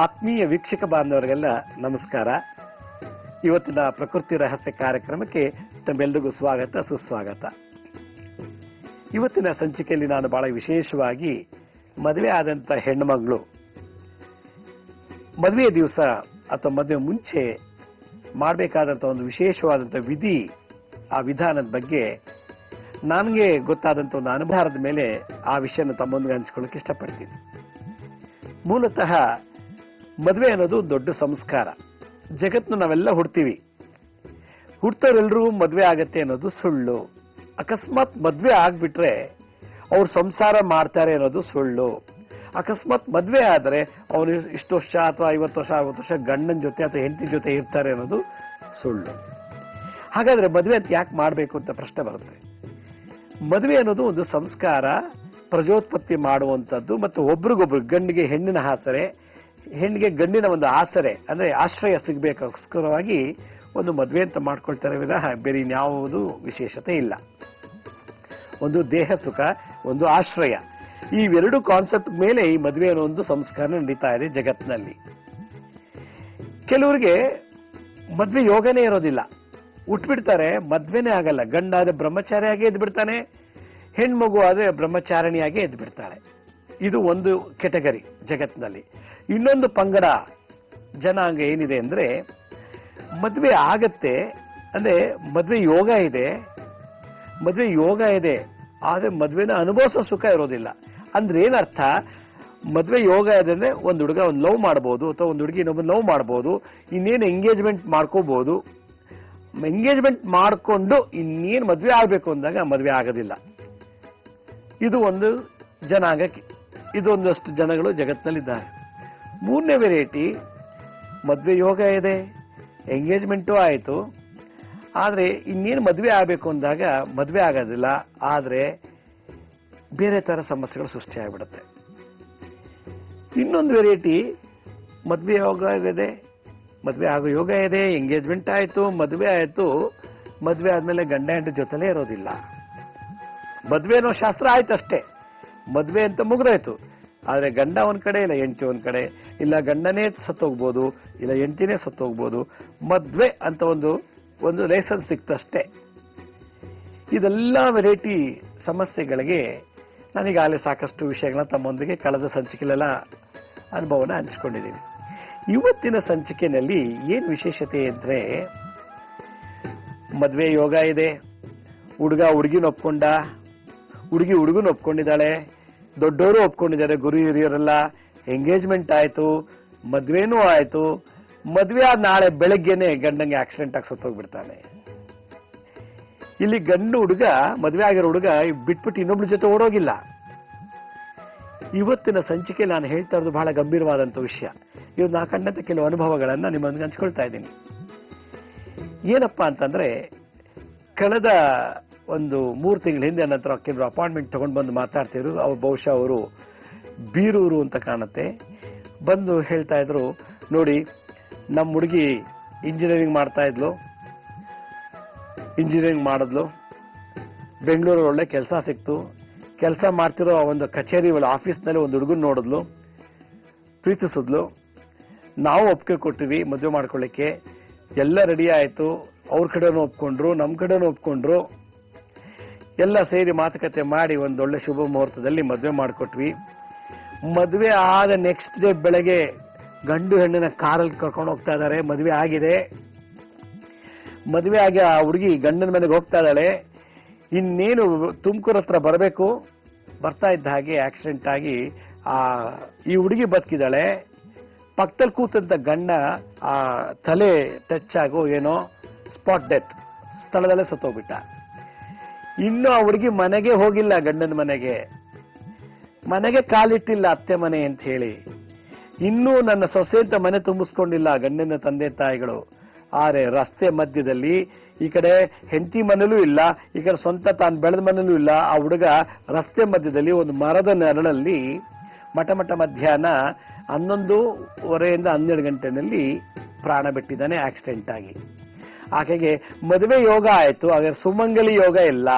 ಆತ್ಮೀಯ ವೀಕ್ಷಕ ಬಾಂಧವರಿಗೆಲ್ಲ ನಮಸ್ಕಾರ. ಇವತ್ತಿನ ಪ್ರಕೃತಿ ರಹಸ್ಯ ಕಾರ್ಯಕ್ರಮಕ್ಕೆ ತಮ್ಮೆಲ್ಲರಿಗೂ ಸ್ವಾಗತ ಸುಸ್ವಾಗತ. ಇವತ್ತಿನ ಸಂಚಿಕೆಯಲ್ಲಿ ನಾನು ಬಹಳ ವಿಶೇಷವಾಗಿ ಮದುವೆ ಆದಂತ ಹೆಣ್ಣುಮಗಳು ಮದುವೆ ದಿವಸ ಅಥವಾ ಮದುವೆ ಮುಂಚೆ ಮಾಡಬೇಕಾದಂತ ಒಂದು ವಿಶೇಷವಾದಂತ ವಿಧಿ, ಆ ವಿಧಾನದ ಬಗ್ಗೆ ನನಗೆ ಗೊತ್ತಾದಂತ ಒಂದು ಅನುಭವದ ಮೇಲೆ ಆ ವಿಷಯನ ತಮ್ಮೊಂದಿಗೆ ಹಂಚಿಕೊಳ್ಳಕ್ಕೆ ಇಷ್ಟಪಡ್ತೀನಿ. ಮೂಲತಃ ಮದುವೆ ಅನ್ನೋದು ದೊಡ್ಡ ಸಂಸ್ಕಾರ. ಜಗತ್ನ ನಾವೆಲ್ಲ ಹುಡ್ತೀವಿ, ಹುಡ್ತವ್ರೆಲ್ಲರೂ ಮದುವೆ ಆಗತ್ತೆ ಅನ್ನೋದು ಸುಳ್ಳು. ಅಕಸ್ಮಾತ್ ಮದುವೆ ಆಗ್ಬಿಟ್ರೆ ಅವ್ರು ಸಂಸಾರ ಮಾಡ್ತಾರೆ ಅನ್ನೋದು ಸುಳ್ಳು. ಅಕಸ್ಮಾತ್ ಮದುವೆ ಆದ್ರೆ ಅವನು ಇಷ್ಟು ವರ್ಷ ಅಥವಾ 50 ವರ್ಷ 60 ವರ್ಷ ಗಂಡನ ಜೊತೆ ಅಥವಾ ಹೆಂಡತಿ ಜೊತೆ ಇರ್ತಾರೆ ಅನ್ನೋದು ಸುಳ್ಳು. ಹಾಗಾದ್ರೆ ಮದುವೆ ಅಂತ ಯಾಕೆ ಮಾಡಬೇಕು ಅಂತ ಪ್ರಶ್ನೆ ಬರುತ್ತೆ. ಮದುವೆ ಅನ್ನೋದು ಒಂದು ಸಂಸ್ಕಾರ, ಪ್ರಜೋತ್ಪತ್ತಿ ಮಾಡುವಂಥದ್ದು ಮತ್ತು ಒಬ್ರಿಗೊಬ್ರು ಗಂಡಿಗೆ ಹೆಣ್ಣಿನ ಆಸರೆ, ಹೆಣ್ಣಿಗೆ ಗಂಡಿನ ಒಂದು ಆಸರೆ ಅಂದ್ರೆ ಆಶ್ರಯ ಸಿಗಬೇಕೋಸ್ಕರವಾಗಿ ಒಂದು ಮದುವೆ ಅಂತ ಮಾಡ್ಕೊಳ್ತಾರೆ ವಿನಃ ಬೇರೆ ಇನ್ಯಾವುದು ವಿಶೇಷತೆ ಇಲ್ಲ. ಒಂದು ದೇಹ ಸುಖ, ಒಂದು ಆಶ್ರಯ, ಇವೆರಡು ಕಾನ್ಸೆಪ್ಟ್ ಮೇಲೆ ಈ ಮದುವೆ ಅನ್ನೋ ಒಂದು ಸಂಸ್ಕಾರ ನಡೀತಾ ಇದೆ ಜಗತ್ತಿನಲ್ಲಿ. ಕೆಲವರಿಗೆ ಮದ್ವೆ ಯೋಗನೇ ಇರೋದಿಲ್ಲ, ಹುಟ್ಬಿಡ್ತಾರೆ, ಮದ್ವೆನೇ ಆಗಲ್ಲ. ಗಂಡ ಆದ್ರೆ ಬ್ರಹ್ಮಚಾರಿಯಾಗಿ ಎದ್ದು ಬಿಡ್ತಾನೆ, ಹೆಣ್ಮಗು ಆದ್ರೆ ಬ್ರಹ್ಮಚಾರಿಣಿಯಾಗಿ ಎದ್ದು ಬಿಡ್ತಾಳೆ. ಇದು ಒಂದು ಕೆಟಗರಿ ಜಗತ್ತಿನಲ್ಲಿ. ಇನ್ನೊಂದು ಪಂಗಡ ಜನಾಂಗ ಏನಿದೆ ಅಂದ್ರೆ ಮದ್ವೆ ಆಗತ್ತೆ ಅಂದ್ರೆ ಮದ್ವೆ ಯೋಗ ಇದೆ, ಮದ್ವೆ ಯೋಗ ಇದೆ, ಆದ್ರೆ ಮದ್ವೆನ ಅನುಭವಿಸೋ ಸುಖ ಇರೋದಿಲ್ಲ. ಅಂದ್ರೆ ಏನರ್ಥ, ಮದ್ವೆ ಯೋಗ ಇದೆ ಅಂದ್ರೆ ಒಂದು ಹುಡುಗ ಒಂದು ಲವ್ ಮಾಡಬಹುದು ಅಥವಾ ಒಂದು ಹುಡುಗಿ ಇನ್ನೊಬ್ಬ ಲವ್ ಮಾಡಬಹುದು, ಇನ್ನೇನು ಎಂಗೇಜ್ಮೆಂಟ್ ಮಾಡ್ಕೋಬಹುದು. ಎಂಗೇಜ್ಮೆಂಟ್ ಮಾಡ್ಕೊಂಡು ಇನ್ನೇನು ಮದ್ವೆ ಆಗ್ಬೇಕು ಅಂದಾಗ ಮದ್ವೆ ಆಗೋದಿಲ್ಲ. ಇದು ಒಂದು ಜನಾಂಗಕ್ಕೆ, ಇದೊಂದಷ್ಟು ಜನಗಳು ಜಗತ್ತಿನಲ್ಲಿದ್ದಾರೆ. ಮೂರನೇ ವೆರೈಟಿ, ಮದ್ವೆ ಯೋಗ ಇದೆ, ಎಂಗೇಜ್ಮೆಂಟು ಆಯಿತು, ಆದ್ರೆ ಇನ್ನೇನು ಮದ್ವೆ ಆಗಬೇಕು ಅಂದಾಗ ಮದ್ವೆ ಆಗೋದಿಲ್ಲ, ಆದ್ರೆ ಬೇರೆ ತರ ಸಮಸ್ಯೆಗಳು ಸೃಷ್ಟಿಯಾಗ್ಬಿಡುತ್ತೆ. ಇನ್ನೊಂದು ವೆರೈಟಿ, ಮದ್ವೆ ಯೋಗ ಇದೆ, ಮದ್ವೆ ಆಗೋ ಯೋಗ ಇದೆ, ಎಂಗೇಜ್ಮೆಂಟ್ ಆಯ್ತು, ಮದ್ವೆ ಆಯ್ತು, ಮದ್ವೆ ಆದ್ಮೇಲೆ ಗಂಡ ಹೆಂಡತಿ ಜೊತೆಲೇ ಇರೋದಿಲ್ಲ. ಮದ್ವೆ ಅನ್ನೋ ಶಾಸ್ತ್ರ ಆಯ್ತಷ್ಟೇ, ಮದ್ವೆ ಅಂತ ಮುಗ್ದಾಯ್ತು, ಆದ್ರೆ ಗಂಡ ಒಂದ್ ಕಡೆ ಇಲ್ಲ ಹೆಂಡತಿ ಒಂದ್ ಕಡೆ, ಇಲ್ಲ ಗಂಡನೇ ಸತ್ತೋಗ್ಬೋದು ಇಲ್ಲ ಹೆಂಡತಿನೇ ಸತ್ತೋಗ್ಬೋದು. ಮದ್ವೆ ಅಂತ ಒಂದು ಲೈಸೆನ್ಸ್ ಸಿಕ್ತಷ್ಟೇ. ಇದೆಲ್ಲ ವೆರೈಟಿ ಸಮಸ್ಯೆಗಳಿಗೆ ನಾನೀಗಾಗಲೇ ಸಾಕಷ್ಟು ವಿಷಯಗಳನ್ನ ತಮ್ಮೊಂದಿಗೆ ಕಳೆದ ಸಂಚಿಕೆಲೆಲ್ಲ ಅನುಭವನ ಹಂಚಿಕೊಂಡಿದ್ದೀನಿ. ಇವತ್ತಿನ ಸಂಚಿಕೆಯಲ್ಲಿ ಏನ್ ವಿಶೇಷತೆ ಅಂದ್ರೆ, ಮದ್ವೆ ಯೋಗ ಇದೆ, ಹುಡುಗ ಹುಡುಗಿನ ಒಪ್ಕೊಂಡ, ಹುಡುಗಿ ಹುಡುಗನ ಒಪ್ಕೊಂಡಿದ್ದಾಳೆ, ದೊಡ್ಡವರು ಒಪ್ಕೊಂಡಿದ್ದಾರೆ, ಗುರು ಹಿರಿಯರೆಲ್ಲ. ಎಂಗೇಜ್ಮೆಂಟ್ ಆಯ್ತು, ಮದ್ವೆನೂ ಆಯ್ತು, ಮದ್ವೆ ಆದ ನಾಳೆ ಬೆಳಗ್ಗೆನೆ ಗಂಡಂಗೆ ಆಕ್ಸಿಡೆಂಟ್ ಆಗಿ ಸತ್ತೋಗ್ಬಿಡ್ತಾನೆ. ಇಲ್ಲಿ ಗಂಡು ಹುಡುಗ, ಮದ್ವೆ ಆಗಿರೋ ಹುಡುಗ ಬಿಟ್ಬಿಟ್ಟು ಇನ್ನೊಬ್ಳ ಜೊತೆ ಓಡೋಗಿಲ್ಲ. ಇವತ್ತಿನ ಸಂಚಿಕೆ ನಾನು ಹೇಳ್ತಾ ಇರೋದು ಬಹಳ ಗಂಭೀರವಾದಂತ ವಿಷಯ. ಇವ್ ನಾ ಕಂಡಂತ ಕೆಲವು ಅನುಭವಗಳನ್ನ ನಿಮ್ಮೊಂದಿಗೆ ಹಂಚ್ಕೊಳ್ತಾ ಇದ್ದೀನಿ. ಏನಪ್ಪಾ ಅಂತಂದ್ರೆ, ಕಳೆದ ಒಂದು 3 ತಿಂಗಳ ಹಿಂದೆ ನಂತರ ಕೆಲವರು ಅಪಾಯಿಂಟ್ಮೆಂಟ್ ತಗೊಂಡು ಬಂದು ಮಾತಾಡ್ತಿದ್ರು. ಅವ್ರು ಬಹುಶಃ ಅವರು ಬೀರೂರು ಅಂತ ಕಾಣುತ್ತೆ. ಬಂದು ಹೇಳ್ತಾ ಇದ್ರು, ನೋಡಿ ನಮ್ಮ ಹುಡುಗಿ ಇಂಜಿನಿಯರಿಂಗ್ ಮಾಡ್ತಾ ಇದ್ಲು, ಇಂಜಿನಿಯರಿಂಗ್ ಮಾಡಿದ್ಲು, ಬೆಂಗಳೂರು ಒಳ್ಳೆ ಕೆಲಸ ಸಿಕ್ತು, ಕೆಲಸ ಮಾಡ್ತಿರೋ ಒಂದು ಕಚೇರಿ ಆಫೀಸ್ನಲ್ಲಿ ಒಂದು ಹುಡುಗನ್ ನೋಡಿದ್ಲು, ಪ್ರೀತಿಸಿದ್ಲು, ನಾವು ಒಪ್ಪಿಗೆ ಕೊಟ್ಟಿವಿ ಮದುವೆ ಮಾಡ್ಕೊಳ್ಳಿಕ್ಕೆ, ಎಲ್ಲ ರೆಡಿ ಆಯ್ತು, ಅವ್ರ ಕಡೆನೂ ಒಪ್ಕೊಂಡ್ರು, ನಮ್ಮ ಕಡೆನೂ ಒಪ್ಕೊಂಡ್ರು, ಎಲ್ಲ ಸೇರಿ ಮಾತುಕತೆ ಮಾಡಿ ಒಂದೊಳ್ಳೆ ಶುಭ ಮುಹೂರ್ತದಲ್ಲಿ ಮದುವೆ ಮಾಡಿಕೊಟ್ವಿ. ಮದುವೆ ಆದ ನೆಕ್ಸ್ಟ್ ಡೇ ಬೆಳಗ್ಗೆ ಗಂಡು ಹೆಣ್ಣಿನ ಕಾರಲ್ಲಿ ಕರ್ಕೊಂಡು ಹೋಗ್ತಾ ಇದ್ದಾರೆ. ಮದುವೆ ಆಗಿದೆ, ಮದುವೆ ಆಗಿ ಆ ಹುಡುಗಿ ಗಂಡನ ಮನೆಗೆ ಹೋಗ್ತಾ ಇದ್ದಾಳೆ. ಇನ್ನೇನು ತುಮಕೂರು ಹತ್ರ ಬರಬೇಕು, ಬರ್ತಾ ಇದ್ದ ಹಾಗೆ ಆಕ್ಸಿಡೆಂಟ್ ಆಗಿ ಈ ಹುಡುಗಿ ಬದುಕಿದ್ದಾಳೆ. ಪಕ್ಕದಲ್ಲಿ ಕೂತಂತ ಗಂಡ ಆ ತಲೆ ಟಚ್ ಆಗೋ ಏನೋ ಸ್ಪಾಟ್ ಡೆತ್, ಸ್ಥಳದಲ್ಲೇ ಸತ್ತೋಗ್ಬಿಟ್ಟ. ಇನ್ನು ಆ ಹುಡುಗಿ ಮನೆಗೆ ಹೋಗಿಲ್ಲ, ಗಂಡನ ಮನೆಗೆ ಕಾಲಿಟ್ಟಿಲ್ಲ, ಅತ್ತೆ ಮನೆ ಅಂತ ಹೇಳಿ. ಇನ್ನೂ ನನ್ನ ಸೊಸೆ ಅಂತ ಮನೆ ತುಂಬಿಸ್ಕೊಂಡಿಲ್ಲ ಗಂಡನ ತಂದೆ ತಾಯಿಗಳು. ಆದ್ರೆ ರಸ್ತೆ ಮಧ್ಯದಲ್ಲಿ ಈ ಕಡೆ ಹೆಂಡತಿ ಮನೇಲೂ ಇಲ್ಲ, ಈ ಕಡೆ ಸ್ವಂತ ತಾನು ಬೆಳೆದ ಮನೇಲೂ ಇಲ್ಲ. ಆ ಹುಡುಗ ರಸ್ತೆ ಮಧ್ಯದಲ್ಲಿ ಒಂದು ಮರದ ನೆರಳಲ್ಲಿ ಮಠ ಮಧ್ಯಾಹ್ನ 11:30 12 ಗಂಟೆನಲ್ಲಿ ಪ್ರಾಣ ಬಿಟ್ಟಿದ್ದಾನೆ ಆಕ್ಸಿಡೆಂಟ್ ಆಗಿ. ಆಕೆಗೆ ಮದುವೆ ಯೋಗ ಆಯ್ತು, ಹಾಗಾದ್ರೆ ಸುಮಂಗಲಿ ಯೋಗ ಇಲ್ಲ.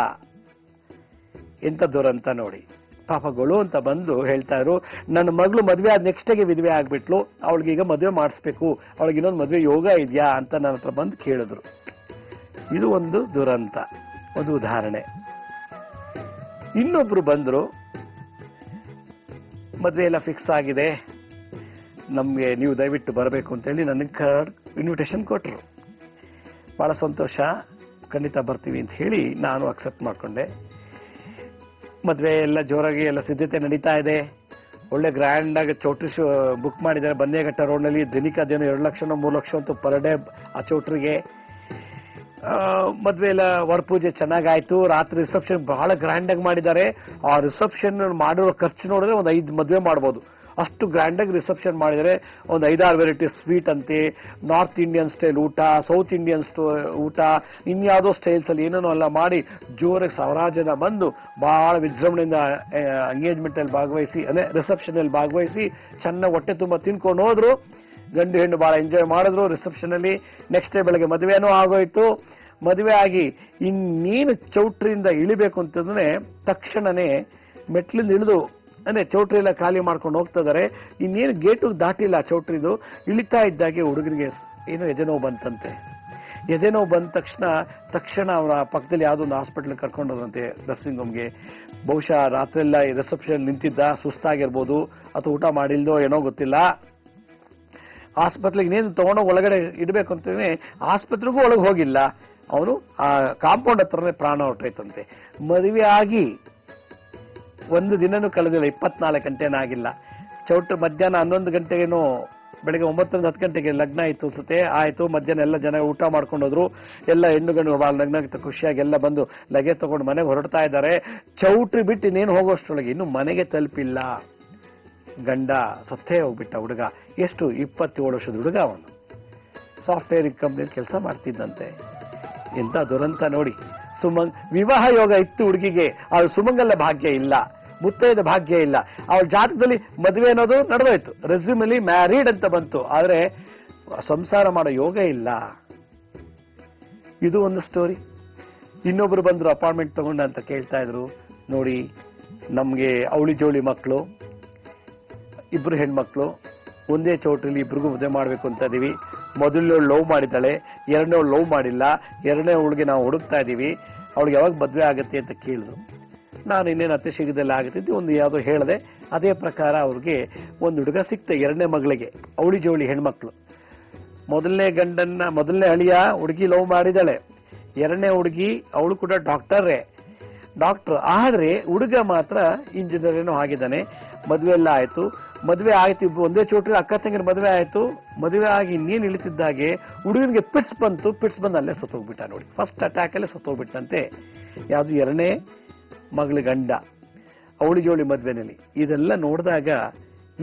ಎಂತ ದುರಂತ ನೋಡಿ. ಪಾಪಗಳು ಅಂತ ಬಂದು ಹೇಳ್ತಾ ಇದ್ರು, ನನ್ನ ಮಗಳು ಮದುವೆ ಆದ ನೆಕ್ಸ್ಟ್ಗೆ ವಿಧವೆ ಆಗ್ಬಿಟ್ಲು, ಅವಳಿಗೆ ಈಗ ಮದುವೆ ಮಾಡಿಸ್ಬೇಕು, ಅವಳಿಗೆ ಇನ್ನೊಂದು ಮದುವೆ ಯೋಗ ಇದೆಯಾ ಅಂತ ನನ್ನ ಹತ್ರ ಬಂದು ಕೇಳಿದ್ರು. ಇದು ಒಂದು ದುರಂತ, ಒಂದು ಉದಾಹರಣೆ. ಇನ್ನೊಬ್ರು ಬಂದ್ರು, ಮದುವೆ ಎಲ್ಲ ಫಿಕ್ಸ್ ಆಗಿದೆ, ನಮ್ಗೆ ನೀವು ದಯವಿಟ್ಟು ಬರಬೇಕು ಅಂತೇಳಿ ನನಗೆ ಇನ್ವಿಟೇಷನ್ ಕೊಟ್ಟರು. ಬಹಳ ಸಂತೋಷ, ಖಂಡಿತ ಬರ್ತೀವಿ ಅಂತ ಹೇಳಿ ನಾನು ಅಕ್ಸೆಪ್ಟ್ ಮಾಡ್ಕೊಂಡೆ. ಮದುವೆ ಎಲ್ಲ ಜೋರಾಗಿ ಎಲ್ಲ ಸಿದ್ಧತೆ ನಡೀತಾ ಇದೆ. ಒಳ್ಳೆ ಗ್ರ್ಯಾಂಡ್ ಆಗಿ ಚೌಟ್ರಿ ಬುಕ್ ಮಾಡಿದ್ದಾರೆ ಬನ್ನೇಘಟ್ಟ ರೋಡ್ನಲ್ಲಿ. ದಿನಕ್ಕದೇನು 2 ಲಕ್ಷ 3 ಲಕ್ಷ ಅಂತೂ ಪರ್ ಡೇ ಆ ಚೌಟ್ರಿಗೆ. ಮದ್ವೆ ಎಲ್ಲ ವರಪೂಜೆ ಚೆನ್ನಾಗಾಯ್ತು. ರಾತ್ರಿ ರಿಸೆಪ್ಷನ್ ಬಹಳ ಗ್ರ್ಯಾಂಡ್ ಆಗಿ ಮಾಡಿದ್ದಾರೆ. ಆ ರಿಸೆಪ್ಷನ್ ಮಾಡಿರೋ ಖರ್ಚು ನೋಡಿದ್ರೆ ಒಂದು 5 ಮದುವೆ ಮಾಡ್ಬೋದು, ಅಷ್ಟು ಗ್ರ್ಯಾಂಡ್ ಆಗಿ ರಿಸೆಪ್ಷನ್ ಮಾಡಿದರೆ. ಒಂದು 5-6 ವೆರೈಟಿ ಸ್ವೀಟ್ ಅಂತೆ, ನಾರ್ತ್ ಇಂಡಿಯನ್ ಸ್ಟೈಲ್ ಊಟ, ಸೌತ್ ಇಂಡಿಯನ್ ಊಟ, ಇನ್ಯಾವುದೋ ಸ್ಟೈಲ್ಸ್ ಅಲ್ಲಿ ಏನೇನೋ ಎಲ್ಲ ಮಾಡಿ ಜೋರಾಗಿ ಸಾವಿರಾರು ಜನ ಬಂದು ಬಹಳ ವಿಜೃಂಭಣೆಯಿಂದ ಎಂಗೇಜ್ಮೆಂಟ್ ಅಲ್ಲಿ ಭಾಗವಹಿಸಿ, ಅದೇ ರಿಸೆಪ್ಷನ್ ಅಲ್ಲಿ ಭಾಗವಹಿಸಿ ಚೆನ್ನಾಗಿ ಹೊಟ್ಟೆ ತುಂಬ ತಿನ್ಕೊಂಡು ಹೋದ್ರು. ಗಂಡು ಹೆಣ್ಣು ಬಹಳ ಎಂಜಾಯ್ ಮಾಡಿದ್ರು ರಿಸೆಪ್ಷನ್ ಅಲ್ಲಿ. ನೆಕ್ಸ್ಟ್ ಡೇ ಬೆಳಗ್ಗೆ ಮದುವೆನೂ ಆಗೋಯ್ತು. ಮದುವೆ ಆಗಿ ಇನ್ನೇನು ಚೌಟ್ರಿಯಿಂದ ಇಳಿಬೇಕು ಅಂತಂದ್ರೆ ತಕ್ಷಣನೇ ಮೆಟ್ಲಿಂದ ಇಳಿದು ಅಂದ್ರೆ ಚೌಟ್ರಿ ಎಲ್ಲ ಖಾಲಿ ಮಾಡ್ಕೊಂಡು ಹೋಗ್ತಾ ಇದಾರೆ. ಇನ್ನೇನು ಗೇಟು ದಾಟಿಲ್ಲ ಚೌಟ್ರಿದು. ಇಳಿತಾ ಇದ್ದಾಗೆ ಹುಡುಗರಿಗೆ ಏನೋ ಎದೆನೋವು ಬಂತಂತೆ. ಎದೆನೋವು ಬಂದ ತಕ್ಷಣ ಅವರ ಪಕ್ಕದಲ್ಲಿ ಯಾವುದೋ ಒಂದು ಹಾಸ್ಪಿಟಲ್ ಕರ್ಕೊಂಡೋದಂತೆ, ನರ್ಸಿಂಗ್ ಹೋಮ್ಗೆ. ಬಹುಶಃ ರಾತ್ರಿ ಎಲ್ಲ ರಿಸೆಪ್ಷನ್ ನಿಂತಿದ್ದ, ಸುಸ್ತಾಗಿರ್ಬೋದು ಅಥವಾ ಊಟ ಮಾಡಿಲ್ದೋ ಏನೋ ಗೊತ್ತಿಲ್ಲ. ಆಸ್ಪತ್ರೆಗೆ ಇನ್ನೇನು ತಗೊಂಡೋಗಿ ಒಳಗಡೆ ಇಡಬೇಕು ಅಂತೇಳಿ ಆಸ್ಪತ್ರೆಗೂ ಒಳಗೆ ಹೋಗಿಲ್ಲ. ಅವನು ಆ ಕಾಂಪೌಂಡ್ ಹತ್ರನೇ ಪ್ರಾಣ ಹೊರಟೈತಂತೆ. ಮದುವೆ ಆಗಿ ಒಂದು ದಿನನೂ ಕಳೆದಿಲ್ಲ, 24 ಗಂಟೆನಾಗಿಲ್ಲ. ಚೌಟ್ರಿ ಮಧ್ಯಾಹ್ನ 11 ಗಂಟೆಗೇನೋ, ಬೆಳಗ್ಗೆ 9ರಿಂದ 10 ಗಂಟೆಗೆ ಲಗ್ನ ಆಯ್ತು ಅನ್ಸುತ್ತೆ. ಆಯ್ತು, ಮಧ್ಯಾಹ್ನ ಎಲ್ಲ ಜನ ಊಟ ಮಾಡ್ಕೊಂಡು ಹೋದ್ರು. ಎಲ್ಲ ಹೆಣ್ಣು ಗಂಡು ಭಾಳ ಲಗ್ನ ಖುಷಿಯಾಗಿ ಎಲ್ಲ ಬಂದು ಲಗೆ ತಗೊಂಡು ಮನೆಗೆ ಹೊರಡ್ತಾ ಇದ್ದಾರೆ. ಚೌಟ್ರಿ ಬಿಟ್ಟು ಇನ್ನೇನು ಹೋಗೋಷ್ಟ್ರೊಳಗೆ ಇನ್ನು ಮನೆಗೆ ತಲುಪಿಲ್ಲ. ಗಂಡ ಸತ್ತೇ ಹೋಗ್ಬಿಟ್ಟ. ಹುಡುಗ ಎಷ್ಟು 27 ವರ್ಷದ ಹುಡುಗ. ಅವನು ಸಾಫ್ಟ್ವೇರ್ ಕಂಪ್ನಿಯಲ್ಲಿ ಕೆಲಸ ಮಾಡ್ತಿದ್ದಂತೆ. ಎಂತ ದುರಂತ ನೋಡಿ. ವಿವಾಹ ಯೋಗ ಇತ್ತು ಹುಡುಗಿಗೆ, ಅವಳು ಸುಮಂಗಲ ಭಾಗ್ಯ ಇಲ್ಲ, ಮುತ್ತೈದ ಭಾಗ್ಯ ಇಲ್ಲ. ಅವಳ ಜಾತಕದಲ್ಲಿ ಮದುವೆ ಅನ್ನೋದು ನಡೆದೋಯ್ತು, ರೆಸ್ಯೂಮಲ್ಲಿ ಮ್ಯಾರಿಡ್ ಅಂತ ಬಂತು, ಆದ್ರೆ ಸಂಸಾರ ಮಾಡೋ ಯೋಗ ಇಲ್ಲ. ಇದು ಒಂದು ಸ್ಟೋರಿ. ಇನ್ನೊಬ್ರು ಬಂದ್ರು ಅಪಾರ್ಟ್ಮೆಂಟ್ ತಗೊಂಡ ಅಂತ ಕೇಳ್ತಾ ಇದ್ರು. ನೋಡಿ, ನಮ್ಗೆ ಅವಳಿ ಜೋಳಿ ಮಕ್ಕಳು, 2 ಹೆಣ್ಮಕ್ಳು, ಒಂದೇ ಚೌಟ್ರಿಲಿ ಇಬ್ರಿಗೂ ಮದುವೆ ಮಾಡ್ಬೇಕು ಅಂತ ಇದೀವಿ. ಮೊದಲನೇವಳು ಲವ್ ಮಾಡಿದ್ದಾಳೆ, 2ನೇವಳು ಲವ್ ಮಾಡಿಲ್ಲ, 2ನೇ ಅವಳಿಗೆ ನಾವು ಹುಡುಕ್ತಾ ಇದೀವಿ, ಅವಳಿಗೆ ಯಾವಾಗ ಮದುವೆ ಆಗುತ್ತೆ ಅಂತ ಕೇಳಿದ್ರು. ನಾನು ಇನ್ನೇನು ಅತಿ ಶೀಘ್ರದಲ್ಲಿ ಆಗುತ್ತಿದ್ದು ಒಂದು ಯಾವುದೋ ಹೇಳಿದೆ. ಅದೇ ಪ್ರಕಾರ ಅವ್ರಿಗೆ ಒಂದು ಹುಡುಗ ಸಿಕ್ತೆ, 2ನೇ ಮಗಳಿಗೆ. ಅವಳಿ ಜೋಳಿ ಹೆಣ್ಮಕ್ಳು. ಮೊದಲನೇ ಅಳಿಯ ಹುಡುಗಿ ಲವ್ ಮಾಡಿದಾಳೆ. 2ನೇ ಹುಡುಗಿ ಅವಳು ಕೂಡ ಡಾಕ್ಟರ್, ಆದ್ರೆ ಹುಡುಗ ಮಾತ್ರ ಇಂಜಿನಿಯರ್ ಏನೋ ಆಗಿದ್ದಾನೆ. ಮದುವೆ ಎಲ್ಲ ಆಯ್ತು. ಮದುವೆ ಆಯ್ತು, ಇಬ್ರು ಒಂದೇ ಚೋಟ್ರಿ ಅಕ್ಕ ತಂಗಿರ ಮದುವೆ ಆಯ್ತು. ಮದುವೆ ಆಗಿ ಇನ್ನೇನು ಇಳಿತಿದ್ದಾಗೆ ಹುಡುಗನಿಗೆ ಪಿಟ್ಸ್ ಬಂದು ಅಲ್ಲೇ ಸತ್ತೋಗ್ಬಿಟ್ಟ. ನೋಡಿ, ಫಸ್ಟ್ ಅಟ್ಯಾಕ್ ಅಲ್ಲೇ ಸತ್ತೋಗ್ಬಿಟ್ಟಂತೆ. ಯಾವುದು 2ನೇ ಮಗಳ ಗಂಡ ಅವಳಿ ಜೋಳಿ ಮದುವೆನಲ್ಲಿ. ಇದೆಲ್ಲ ನೋಡಿದಾಗ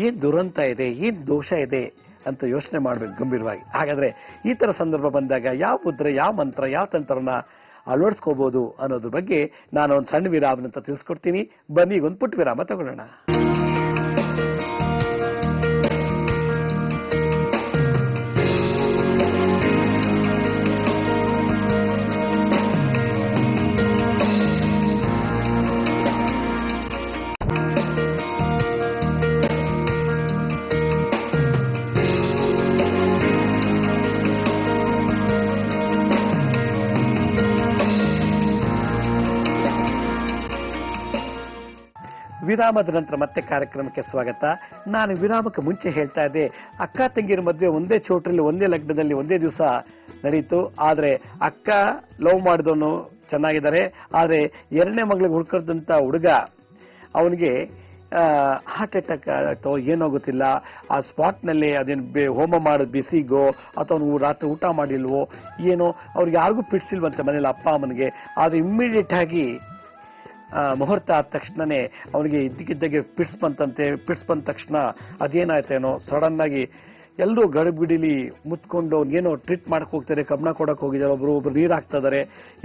ಏನ್ ದುರಂತ ಇದೆ, ಏನ್ ದೋಷ ಇದೆ ಅಂತ ಯೋಚನೆ ಮಾಡ್ಬೇಕು ಗಂಭೀರವಾಗಿ. ಹಾಗಾದ್ರೆ ಈ ತರ ಸಂದರ್ಭ ಬಂದಾಗ ಯಾವ ಮುದ್ರೆ, ಯಾವ ಮಂತ್ರ, ಯಾವ ತಂತ್ರನ ಅಳವಡಿಸ್ಕೋಬಹುದು ಅನ್ನೋದ್ರ ಬಗ್ಗೆ ನಾನು ಒಂದು ಸಣ್ಣ ವಿರಾಮ ಅಂತ ತಿಳಿಸ್ಕೊಡ್ತೀನಿ. ಬನ್ನಿ, ಒಂದು ಪುಟ್ಟ ವಿರಾಮ ತಗೊಳ್ಳೋಣ. ವಿರಾಮದ ನಂತರ ಮತ್ತೆ ಕಾರ್ಯಕ್ರಮಕ್ಕೆ ಸ್ವಾಗತ. ನಾನು ವಿರಾಮಕ್ಕೆ ಮುಂಚೆ ಹೇಳ್ತಾ ಇದ್ದೆ, ಅಕ್ಕ ತಂಗಿರ ಮದುವೆ ಒಂದೇ ಚೋಟ್ರಲ್ಲಿ, ಒಂದೇ ಲಗ್ನದಲ್ಲಿ, ಒಂದೇ ದಿವಸ ನಡೀತು. ಆದ್ರೆ ಅಕ್ಕ ಲವ್ ಮಾಡಿದವನು ಚೆನ್ನಾಗಿದ್ದಾರೆ, ಆದ್ರೆ 2ನೇ ಮಗಳಿಗೆ ಹುಡ್ಕದಂತ ಹುಡುಗ, ಅವನಿಗೆ ಹಾರ್ಟ್ ಅಟ್ಯಾಕ್ ಅಥವಾ ಏನೋ ಗೊತ್ತಿಲ್ಲ. ಆ ಸ್ಪಾಟ್ನಲ್ಲಿ ಅದೇನು ಹೋಮ ಮಾಡೋದು ಬಿಸಿಗೋ ಅಥವಾ ಅವನು ರಾತ್ರಿ ಊಟ ಮಾಡಿಲ್ವೋ ಏನೋ, ಅವ್ರಿಗೆ ಯಾರಿಗೂ ಪಿಡ್ಸಿಲ್ವಂತೆ ಮನೇಲಿ ಅಪ್ಪ ಅಮ್ಮನಿಗೆ. ಆದ್ರೆ ಇಮ್ಮಿಡಿಯೇಟ್ ಆಗಿ ಮುಹೂರ್ತ ಆದ ತಕ್ಷಣನೇ ಅವನಿಗೆ ಇದ್ದಕ್ಕಿದ್ದಾಗೆ ಪಿಟ್ಸ್ ಬಂದ ತಕ್ಷಣ ಅದೇನಾಯ್ತೇನೋ ಸಡನ್ ಆಗಿ ಎಲ್ಲರೂ ಗಡಿಬಿಡಿಲಿ ಮುತ್ಕೊಂಡು ಏನೋ ಟ್ರೀಟ್ ಮಾಡಕ್ ಹೋಗ್ತಾರೆ, ಕಬ್ಬಣ ಕೊಡಕ್ ಹೋಗಿದ್ದಾರೆ, ಒಬ್ರು ನೀರು ಹಾಕ್ತಾ ಇದಾರೆ,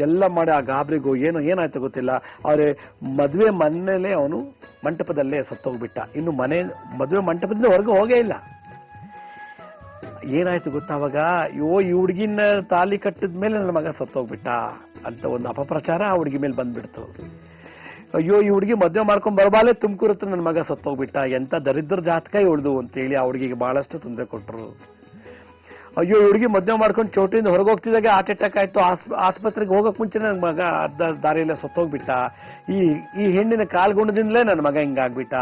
ಎಲ್ಲ ಮಾಡಿ ಆ ಗಾಬರಿಗೂ ಏನಾಯ್ತು ಗೊತ್ತಿಲ್ಲ. ಆದ್ರೆ ಮದುವೆ ಮನೇಲೆ ಅವನು ಮಂಟಪದಲ್ಲೇ ಸತ್ತೋಗ್ಬಿಟ್ಟ. ಇನ್ನು ಮದುವೆ ಮಂಟಪದಿಂದ ಹೊರಗೆ ಹೋಗೇ ಇಲ್ಲ. ಏನಾಯ್ತು ಗೊತ್ತಾವಾಗ, ಈ ಹುಡುಗಿನ ತಾಲಿ ಕಟ್ಟಿದ ಮೇಲೆ ನನ್ನ ಮಗ ಸತ್ತೋಗ್ಬಿಟ್ಟ ಅಂತ ಒಂದು ಅಪಪ್ರಚಾರ ಆ ಹುಡುಗಿ ಮೇಲೆ ಬಂದ್ಬಿಡ್ತು. ಅಯ್ಯೋ ಈ ಹುಡುಗಿ ಮದುವೆ ಮಾಡ್ಕೊಂಡ್ ಬರಬಾಲೆ ತುಮಕೂರು ಹತ್ರ ನನ್ನ ಮಗ ಸತ್ತೋಗ್ಬಿಟ್ಟ, ಎಂತ ದರಿದ್ರ ಜಾತಕ ಉಳ್ದು ಅಂತೇಳಿ ಆ ಹುಡುಗಿಗೆ ಬಹಳಷ್ಟು ತೊಂದರೆ ಕೊಟ್ಟರು. ಅಯ್ಯೋ ಈ ಹುಡುಗಿ ಮದುವೆ ಮಾಡ್ಕೊಂಡು ಚೌಟ್ರಿಂದ ಹೊರಗೆ ಹೋಗ್ತಿದ್ದಾಗ ಹಾರ್ಟ್ ಅಟ್ಯಾಕ್ ಆಯ್ತು, ಆಸ್ಪತ್ರೆಗೆ ಹೋಗಕ್ ಮುಂಚೆ ನನ್ನ ಮಗ ಅರ್ಧ ದಾರಿಯಲ್ಲೇ ಸತ್ತೋಗ್ಬಿಟ್ಟ, ಈ ಹೆಣ್ಣಿನ ಕಾಲ್ಗುಣದಿಂದಲೇ ನನ್ನ ಮಗ ಹಿಂಗಾಗ್ಬಿಟ್ಟ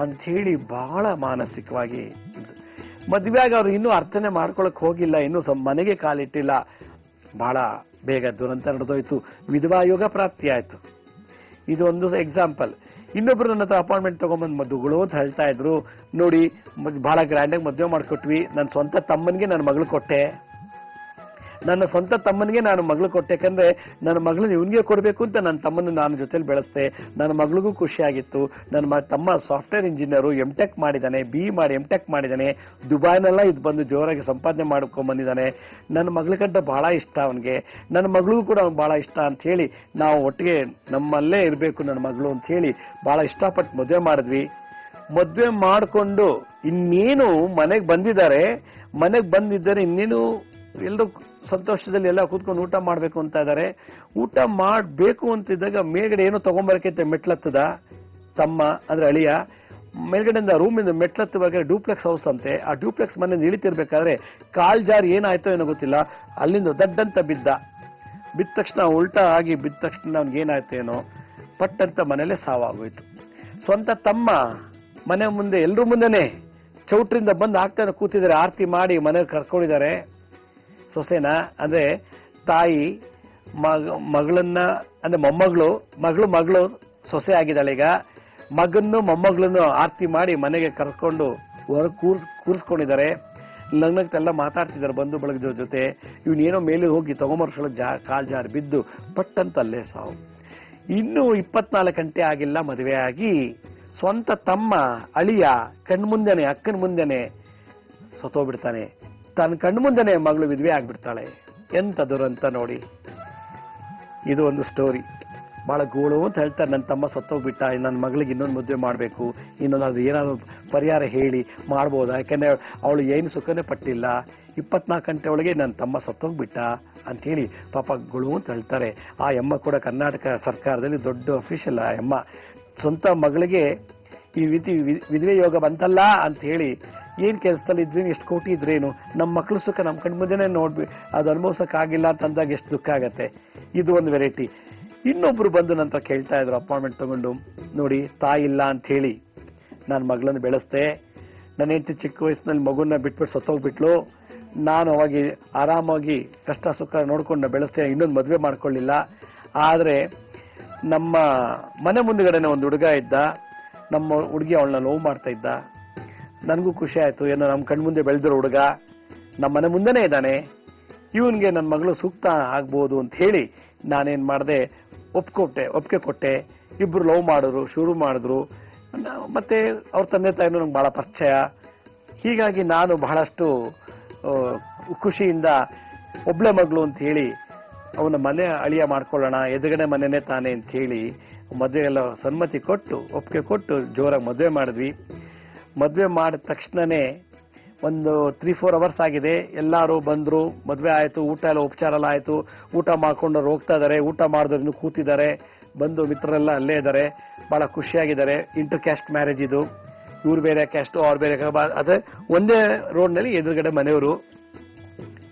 ಅಂತ ಹೇಳಿ ಬಹಳ ಮಾನಸಿಕವಾಗಿ ಮದುವೆಯಾಗ ಅವ್ರು ಇನ್ನೂ ಅರ್ಥನೆ ಮಾಡ್ಕೊಳಕ್ ಹೋಗಿಲ್ಲ, ಇನ್ನೂ ಮನೆಗೆ ಕಾಲಿಟ್ಟಿಲ್ಲ. ಬಹಳ ಬೇಗ ದುರಂತ ನಡೆದೋಯ್ತು, ವಿಧವಾ ಯೋಗ ಪ್ರಾಪ್ತಿ ಆಯ್ತು. ಇದು ಒಂದು ಎಕ್ಸಾಂಪಲ್. ಇನ್ನೊಬ್ರು ನನ್ನ ಹತ್ರ ಅಪಾಯಿಂಟ್ಮೆಂಟ್ ತಗೊಂಡ್ಬಂದು ಮದುಗಳು ಅಂತ ಹೇಳ್ತಾ ಇದ್ರು, ನೋಡಿ ಬಹಳ ಗ್ರ್ಯಾಂಡ್ ಆಗಿ ಮದುವೆ ಮಾಡ್ಕೊಟ್ವಿ, ನನ್ನ ಸ್ವಂತ ತಮ್ಮನಿಗೆ ನನ್ನ ಮಗಳು ಕೊಟ್ಟೆ, ನನ್ನ ಸ್ವಂತ ತಮ್ಮನಿಗೆ ನಾನು ಮಗಳು ಕೊಟ್ಟೆ, ಯಾಕಂದ್ರೆ ನನ್ನ ಮಗಳನ್ನ ಇವನಿಗೆ ಕೊಡಬೇಕು ಅಂತ ನನ್ನ ತಮ್ಮನ ನಾನು ಜೊತೆಲಿ ಬೆಳೆಸ್ತೆ. ನನ್ನ ಮಗಳಿಗೂ ಖುಷಿ ಆಗಿತ್ತು. ನನ್ನ ತಮ್ಮ ಸಾಫ್ಟ್ವೇರ್ ಇಂಜಿನಿಯರು, ಎಂಟೆಕ್ ಮಾಡಿದ್ದಾನೆ, BE ಮಾಡಿ ಎಂಟೆಕ್ ಮಾಡಿದ್ದಾನೆ, ದುಬೈನೆಲ್ಲ ಇದು ಬಂದು ಜೋರಾಗಿ ಸಂಪಾದನೆ ಮಾಡ್ಕೊಂಡ್ ಬಂದಿದ್ದಾನೆ. ನನ್ನ ಮಗಳಿಗಂತ ಬಹಳ ಇಷ್ಟ ಅವನಿಗೆ, ನನ್ನ ಮಗಳಿಗೂ ಕೂಡ ಅವ್ನು ಬಹಳ ಇಷ್ಟ ಅಂತ ಹೇಳಿ ನಾವು ಒಟ್ಟಿಗೆ ನಮ್ಮಲ್ಲೇ ಇರಬೇಕು ನನ್ನ ಮಗಳು ಅಂತ ಹೇಳಿ ಬಹಳ ಇಷ್ಟಪಟ್ಟು ಮದುವೆ ಮಾಡಿದ್ವಿ. ಮದುವೆ ಮಾಡಿಕೊಂಡು ಇನ್ನೇನು ಮನೆಗೆ ಬಂದಿದ್ದಾರೆ, ಮನೆಗೆ ಬಂದಿದ್ದಾರೆ, ಇನ್ನೇನು ಎಲ್ಲರೂ ಸಂತೋಷದಲ್ಲಿ ಎಲ್ಲ ಕೂತ್ಕೊಂಡು ಊಟ ಮಾಡ್ಬೇಕು ಅಂತ ಇದ್ದಾರೆ. ಊಟ ಮಾಡ್ಬೇಕು ಅಂತಿದ್ದಾಗ ಮೇಲ್ಗಡೆ ಏನೋ ತಗೊಂಬರಕ್ಕೆ ಮೆಟ್ಲತ್ತದ ತಮ್ಮ ಅಂದ್ರೆ ಅಳಿಯ, ಮೇಲ್ಗಡೆಯಿಂದ ರೂಮಿಂದ ಮೆಟ್ಲತ್ತುವಾಗ ಡೂಪ್ಲೆಕ್ಸ್ ಹೌಸ್ ಅಂತೆ, ಆ ಡೂಪ್ಲೆಕ್ಸ್ ಮನೆಯಿಂದ ಇಳಿತಿರ್ಬೇಕಾದ್ರೆ ಕಾಲ್ ಜಾರಿ ಏನಾಯ್ತೋ ಏನೋ ಗೊತ್ತಿಲ್ಲ, ಅಲ್ಲಿಂದ ದಡ್ಡಂತ ಬಿದ್ದ ತಕ್ಷಣ ಉಲ್ಟಾ ಆಗಿ ಬಿದ್ದ ತಕ್ಷಣ ಅವ್ನಿಗೆ ಏನಾಯ್ತು ಏನೋ ಪಟ್ಟಂತ ಮನೇಲೆ ಸಾವಾಗೋಯ್ತು. ಸ್ವಂತ ತಮ್ಮ ಮನೆ ಮುಂದೆ ಎಲ್ರೂ ಮುಂದೆನೆ ಚೌಟ್ರಿಂದ ಬಂದು ಆಗ್ತಾನೆ ಕೂತಿದ್ದಾರೆ, ಆರತಿ ಮಾಡಿ ಮನೆಗೆ ಕರ್ಕೊಂಡಿದ್ದಾರೆ. ಸೊಸೆನ ಅಂದ್ರೆ ತಾಯಿ ಮಗಳನ್ನ ಅಂದ್ರೆ ಮಗಳು ಸೊಸೆ ಆಗಿದ್ದಾಳೆ. ಈಗ ಮಗನ್ನು ಮೊಮ್ಮಗಳನ್ನು ಆರತಿ ಮಾಡಿ ಮನೆಗೆ ಕರ್ಕೊಂಡು ಹೊರಗೆ ಕೂರಿಸ್ಕೊಂಡಿದ್ದಾರೆ. ಲಗ್ನಕ್ಕೆಲ್ಲ ಮಾತಾಡ್ತಿದ್ದಾರೆ ಬಂಧು ಬಳಗದ ಜೊತೆ. ಇವನೇನೋ ಮೇಲೆ ಹೋಗಿ ತಗೊಂಬರ್ಸೊಳಗೆ ಕಾಲ್ ಜಾರಿ ಬಿದ್ದು ಪಟ್ಟಂತ ಅಲ್ಲೇ ಸಾವು. ಇನ್ನೂ 24 ಗಂಟೆ ಆಗಿಲ್ಲ ಮದುವೆ ಆಗಿ, ಸ್ವಂತ ತಮ್ಮ ಅಳಿಯ ಕಣ್ಮುಂದೆನೆ ಅಕ್ಕನ ಮುಂದೆನೆ ಸತ್ತೋಗ್ಬಿಡ್ತಾನೆ. ತನ್ನ ಕಣ್ಣು ಮುಂದೆನೆ ಮಗಳು ವಿಧವೆ ಆಗ್ಬಿಡ್ತಾಳೆ. ಎಂತ ದುರಂತ ನೋಡಿ. ಇದು ಒಂದು ಸ್ಟೋರಿ. ಬಹಳ ಗೋಳು ಅಂತ ಹೇಳ್ತಾರೆ, ನನ್ನ ತಮ್ಮ ಸತ್ತೋಗ್ಬಿಟ್ಟ, ನನ್ನ ಮಗಳಿಗೆ ಇನ್ನೊಂದು ಮದುವೆ ಮಾಡಬೇಕು, ಇನ್ನೊಂದು ಏನಾದ್ರು ಪರಿಹಾರ ಹೇಳಿ ಮಾಡ್ಬೋದಾ, ಯಾಕಂದ್ರೆ ಅವಳು ಏನು ಸುಖನೇ ಪಟ್ಟಿಲ್ಲ, 24 ಗಂಟೆ ಒಳಗೆ ನನ್ನ ತಮ್ಮ ಸತ್ತೋಗ್ಬಿಟ್ಟ ಅಂತ ಹೇಳಿ ಪಾಪ ಗೋಳು ಅಂತ ಹೇಳ್ತಾರೆ. ಆ ಅಮ್ಮ ಕೂಡ ಕರ್ನಾಟಕ ಸರ್ಕಾರದಲ್ಲಿ ದೊಡ್ಡ ಅಫಿಷಿಯಲ್. ಆ ಅಮ್ಮ ಸ್ವಂತ ಮಗಳಿಗೆ ಈ ರೀತಿ ವಿಧವೆ ಯೋಗ ಬಂತಲ್ಲ ಅಂತ ಹೇಳಿ, ಏನ್ ಕೆಲಸದಲ್ಲಿ ಇದ್ರೇನು, ಎಷ್ಟು ಕೋಟಿ ಇದ್ರೇನು, ನಮ್ಮ ಮಕ್ಕಳು ಸುಖ ನಮ್ಮ ಕಣ್ ಮುಂದೆನೆ ನೋಡ್ವಿ, ಅದು ಅನುಭವಿಸಕ್ಕಾಗಿಲ್ಲ ಅಂತಂದಾಗ ಎಷ್ಟು ದುಃಖ ಆಗತ್ತೆ. ಇದು ಒಂದು ವೆರೈಟಿ. ಇನ್ನೊಬ್ರು ಬಂದು ನಂತರ ಕೇಳ್ತಾ ಇದ್ರು ಅಪಾಯಿಂಟ್ಮೆಂಟ್ ತಗೊಂಡು, ನೋಡಿ ತಾಯಿ ಇಲ್ಲ ಅಂತ ಹೇಳಿ ನಾನು ಮಗಳನ್ನ ಬೆಳೆಸ್ದೆ, ನನ್ನ ಹೆಂಡತಿ ಚಿಕ್ಕ ವಯಸ್ಸಿನಲ್ಲಿ ಮಗುನ ಬಿಟ್ಬಿಟ್ಟು ಸತ್ತೋಗ್ಬಿಟ್ಲು, ನಾನು ಅವಾಗ ಆರಾಮಾಗಿ ಕಷ್ಟ ಸುಖ ನೋಡ್ಕೊಂಡು ಬೆಳೆಸ್ದೆ, ಇನ್ನೊಂದು ಮದುವೆ ಮಾಡ್ಕೊಳ್ಳಿಲ್ಲ. ಆದ್ರೆ ನಮ್ಮ ಮನೆ ಮುಂದ್ಗಡೆನೆ ಒಂದು ಹುಡುಗ ಇದ್ದ, ನಮ್ಮ ಹುಡುಗಿ ಅವಳನ್ನ ಲವ್ ಮಾಡ್ತಾ ಇದ್ದ. ನನಗೂ ಖುಷಿ ಆಯ್ತು, ಏನೋ ನಮ್ಮ ಕಣ್ಮುಂದೆ ಬೆಳೆದಿರೋ ಹುಡುಗ ನಮ್ಮ ಮನೆ ಮುಂದೆನೇ ಇದ್ದಾನೆ, ಇವನ್ಗೆ ನನ್ನ ಮಗಳು ಸೂಕ್ತ ಆಗ್ಬೋದು ಅಂತ ಹೇಳಿ ನಾನೇನ್ ಮಾಡಿದೆ, ಒಪ್ಪಿಗೆ ಕೊಟ್ಟೆ. ಇಬ್ರು ಲವ್ ಮಾಡಿದ್ರು, ಶುರು ಮಾಡಿದ್ರು. ಮತ್ತೆ ಅವ್ರ ತಂದೆ ತಾಯಿನೂ ನಂಗೆ ಬಹಳ ಪರಿಚಯ. ಹೀಗಾಗಿ ನಾನು ಬಹಳಷ್ಟು ಖುಷಿಯಿಂದ ಒಬ್ಳೆ ಮಗಳು ಅಂತ ಹೇಳಿ ಅವನ ಮನೆ ಅಳಿಯ ಮಾಡ್ಕೊಳ್ಳೋಣ, ಎದುರುಗಡೆ ಮನೆನೇ ತಾನೆ ಅಂತ ಹೇಳಿ ಮದುವೆ ಎಲ್ಲ ಸಮ್ಮತಿ ಕೊಟ್ಟು ಒಪ್ಪಿಗೆ ಕೊಟ್ಟು ಜೋರಾಗಿ ಮದುವೆ ಮಾಡಿದ್ವಿ. ಮದುವೆ ಮಾಡಿದ ತಕ್ಷಣನೇ ಒಂದು 3-4 ಅವರ್ಸ್ ಆಗಿದೆ, ಎಲ್ಲಾರು ಬಂದ್ರು, ಮದುವೆ ಆಯ್ತು, ಊಟ ಎಲ್ಲ ಉಪಚಾರ ಎಲ್ಲ ಆಯ್ತು, ಊಟ ಮಾಡ್ಕೊಂಡವ್ರು ಹೋಗ್ತಾ ಇದಾರೆ, ಊಟ ಮಾಡಿದ್ರು ಇನ್ನು ಕೂತಿದ್ದಾರೆ, ಬಂದು ಮಿತ್ರರೆಲ್ಲ ಅಲ್ಲೇ ಇದ್ದಾರೆ, ಬಹಳ ಖುಷಿಯಾಗಿದ್ದಾರೆ. ಇಂಟರ್ ಕ್ಯಾಸ್ಟ್ ಮ್ಯಾರೇಜ್ ಇದು, ಇವ್ರು ಬೇರೆ ಕ್ಯಾಸ್ಟು ಅವ್ರು ಬೇರೆ, ಅದೇ ಒಂದೇ ರೋಡ್ನಲ್ಲಿ ಎದುರುಗಡೆ ಮನೆಯವರು.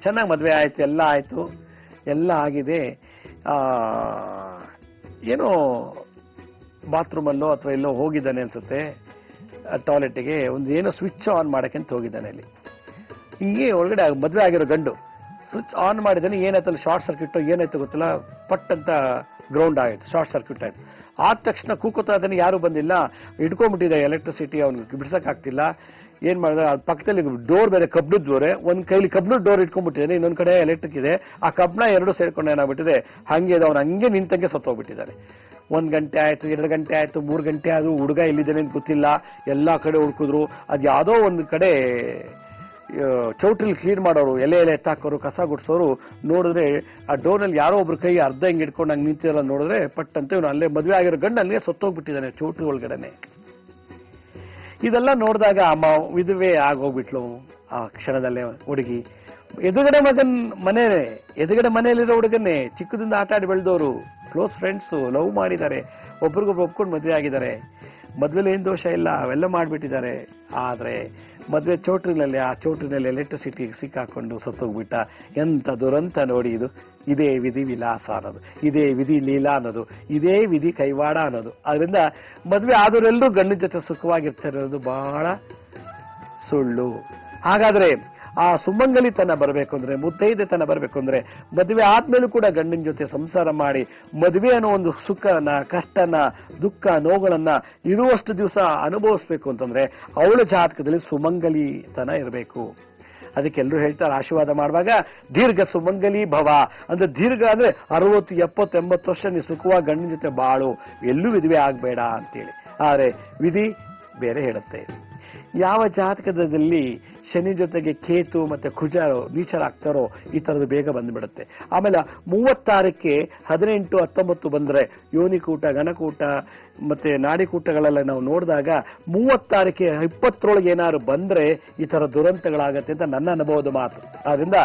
ಚೆನ್ನಾಗಿ ಮದುವೆ ಆಯ್ತು, ಎಲ್ಲ ಆಯ್ತು, ಎಲ್ಲ ಆಗಿದೆ. ಏನೋ ಬಾತ್ರೂಮಲ್ಲೋ ಅಥವಾ ಎಲ್ಲೋ ಹೋಗಿದ್ದಾನೆ ಅನ್ಸುತ್ತೆ, ಟಾಯ್ಲೆಟ್ಗೆ ಒಂದು ಏನೋ ಸ್ವಿಚ್ ಆನ್ ಮಾಡಕ್ಕಂತ ಹೋಗಿದ್ದಾನೆ. ಅಲ್ಲಿ ಹಿಂಗೆ ಒಳಗಡೆ ಮದುವೆ ಆಗಿರೋ ಗಂಡು ಸ್ವಿಚ್ ಆನ್ ಮಾಡಿದ್ದಾನೆ, ಏನಾಯ್ತಲ್ಲ ಶಾರ್ಟ್ ಸರ್ಕ್ಯೂಟ್ ಏನಾಯ್ತು ಗೊತ್ತಿಲ್ಲ, ಪಟ್ ಅಂತ ಗ್ರೌಂಡ್ ಆಯ್ತು, ಶಾರ್ಟ್ ಸರ್ಕ್ಯೂಟ್ ಆಯ್ತು. ಆದ ತಕ್ಷಣ ಕೂಕೋತಾ ಇದ್ದಾನೆ, ಯಾರು ಬಂದಿಲ್ಲ, ಹಿಡ್ಕೊಂಡ್ಬಿಟ್ಟಿದೆ ಎಲೆಕ್ಟ್ರಿಸಿಟಿ, ಅವ್ನಿಗೆ ಬಿಡ್ಸಕ್ ಆಗ್ತಿಲ್ಲ. ಏನ್ ಮಾಡಿದ್ರೆ ಅದ್ ಪಕ್ಕದಲ್ಲಿ ಡೋರ್ ಬೇರೆ ಕಬ್ಬಿಣದ ಡೋರೆ, ಒಂದ್ ಕೈಲಿ ಕಬ್ಬಿಣದ ಡೋರ್ ಇಟ್ಕೊಂಡ್ಬಿಟ್ಟಿದ್ದಾನೆ, ಇನ್ನೊಂದ್ ಕಡೆ ಎಲೆಕ್ಟ್ರಿಕ್ ಇದೆ, ಆ ಕಬ್ಬಿಣ ಎರಡು ಸೇರ್ಕೊಂಡು ಏನಾಗ್ಬಿಟ್ಟಿದೆ, ಹಂಗೆ ಅವ್ನು ಹಂಗೆ ನಿಂತಂಗೆ ಸತ್ತೋಗ್ಬಿಟ್ಟಿದ್ದಾನೆ. 1 ಗಂಟೆ ಆಯ್ತು, 2 ಗಂಟೆ ಆಯ್ತು, 3 ಗಂಟೆ ಆದ್ರೂ ಹುಡುಗ ಎಲ್ಲಿದ್ದಾನೆ ಅಂತ ಗೊತ್ತಿಲ್ಲ. ಎಲ್ಲಾ ಕಡೆ ಹುಡುಕಿದ್ರು, ಅದ್ ಯಾವ್ದೋ ಒಂದು ಕಡೆ ಚೌಟ್ರಿಲ್ ಕ್ಲೀನ್ ಮಾಡೋರು, ಎಲೆ ಎತ್ತಾಕೋರು, ಕಸ ಗುಡ್ಸೋರು ನೋಡಿದ್ರೆ ಆ ಡೋರ್ನಲ್ಲಿ ಯಾರೋ ಒಬ್ರು ಕೈ ಅರ್ಧ ಹಿಂಗೆ ಇಟ್ಕೊಂಡು ಹಂಗೆ ನಿಂತಿರಲ್ಲ, ನೋಡಿದ್ರೆ ಪಟ್ಟಂತೆ ಇವನು ಅಲ್ಲೇ ಮದುವೆ ಆಗಿರೋ ಗಂಡ ಅಲ್ಲೇ ಸತ್ತೋಗ್ಬಿಟ್ಟಿದ್ದಾನೆ ಚೌಟ್ರಿ ಒಳಗಡೆನೆ. ಇದೆಲ್ಲ ನೋಡಿದಾಗ ಅಮ್ಮ ವಿಧವೆ ಆಗೋಗ್ಬಿಟ್ಲು ಆ ಕ್ಷಣದಲ್ಲೇ ಹುಡುಗಿ. ಎದುರುಗಡೆ ಎದುರುಗಡೆ ಮನೆಯಲ್ಲಿರೋ ಹುಡುಗನ್ನೇ ಚಿಕ್ಕದಿಂದ ಆಟ ಆಡಿ ಬೆಳೆದವರು, ಕ್ಲೋಸ್ ಫ್ರೆಂಡ್ಸು, ಲವ್ ಮಾಡಿದ್ದಾರೆ, ಒಬ್ರಿಗೊಬ್ರು ಒಪ್ಕೊಂಡು ಮದುವೆ ಆಗಿದ್ದಾರೆ. ಮದ್ವೆಲಿ ಏನ್ ದೋಷ ಇಲ್ಲ, ಅವೆಲ್ಲ ಮಾಡ್ಬಿಟ್ಟಿದ್ದಾರೆ. ಆದ್ರೆ ಮದ್ವೆ ಚೌಟ್ರಿನಲ್ಲಿ, ಆ ಚೌಟ್ರಿನಲ್ಲಿ ಎಲೆಕ್ಟ್ರಿಸಿಟಿ ಸಿಕ್ಕಾಕೊಂಡು ಸತ್ತೋಗ್ಬಿಟ್ಟ. ಎಂತ ದುರಂತ ನೋಡಿ ಇದು. ಇದೇ ವಿಧಿ ವಿಲಾಸ ಅನ್ನೋದು, ಇದೇ ವಿಧಿ ಲೀಲಾ ಅನ್ನೋದು, ಇದೇ ವಿಧಿ ಕೈವಾಡ ಅನ್ನೋದು. ಅದರಿಂದ ಮದ್ವೆ ಆದವರೆಲ್ಲರೂ ಗಂಡನ ಜೊತೆ ಸುಖವಾಗಿರ್ತಿರೋದು ಬಹಳ ಸುಳ್ಳು. ಹಾಗಾದ್ರೆ ಆ ಸುಮಂಗಲಿತನ ಬರಬೇಕು ಅಂದ್ರೆ, ಮುತ್ತೈದೆತನ ಬರಬೇಕು ಅಂದ್ರೆ, ಮದುವೆ ಆದ್ಮೇಲೂ ಕೂಡ ಗಂಡನ ಜೊತೆ ಸಂಸಾರ ಮಾಡಿ ಮದುವೆ ಅನ್ನೋ ಒಂದು ಸುಖನ, ಕಷ್ಟನ, ದುಃಖ, ನೋವುಗಳನ್ನ ಇರುವಷ್ಟು ದಿವಸ ಅನುಭವಿಸ್ಬೇಕು ಅಂತಂದ್ರೆ ಅವಳ ಜಾತಕದಲ್ಲಿ ಸುಮಂಗಲಿತನ ಇರಬೇಕು. ಅದಕ್ಕೆ ಎಲ್ಲರೂ ಹೇಳ್ತಾರೆ ಆಶೀರ್ವಾದ ಮಾಡುವಾಗ ದೀರ್ಘ ಸುಮಂಗಲಿ ಭವ ಅಂದ್ರೆ, ದೀರ್ಘ ಅಂದ್ರೆ 60, 70, 80 ವರ್ಷ ನೀವು ಸುಖವಾಗಿ ಗಂಡನ ಜೊತೆ ಬಾಳು, ಎಲ್ಲೂ ವಿಧವೆ ಆಗ್ಬೇಡ ಅಂತೇಳಿ. ಆದ್ರೆ ವಿಧಿ ಬೇರೆ ಹೇಳುತ್ತೆ. ಯಾವ ಜಾತಕದಲ್ಲಿ ಶನಿ ಜೊತೆಗೆ ಕೇತು ಮತ್ತೆ ಕುಜ ನೀಚರಾಗ್ತಾರೋ ಈ ತರದ್ದು ಬೇಗ ಬಂದ್ಬಿಡುತ್ತೆ. ಆಮೇಲೆ 36ಕ್ಕೆ 18, 19 ಬಂದ್ರೆ ಯೋನಿಕೂಟ, ಘನಕೂಟ ಮತ್ತೆ ನಾಡಿಕೂಟಗಳೆಲ್ಲ ನಾವು ನೋಡಿದಾಗ 36ಕ್ಕೆ 20ರೊಳಗೆ ಏನಾದ್ರು ಬಂದ್ರೆ ಈ ತರ ದುರಂತಗಳಾಗತ್ತೆ ಅಂತ ನನ್ನ ಅನುಭವದ ಮಾತು. ಆದ್ರಿಂದ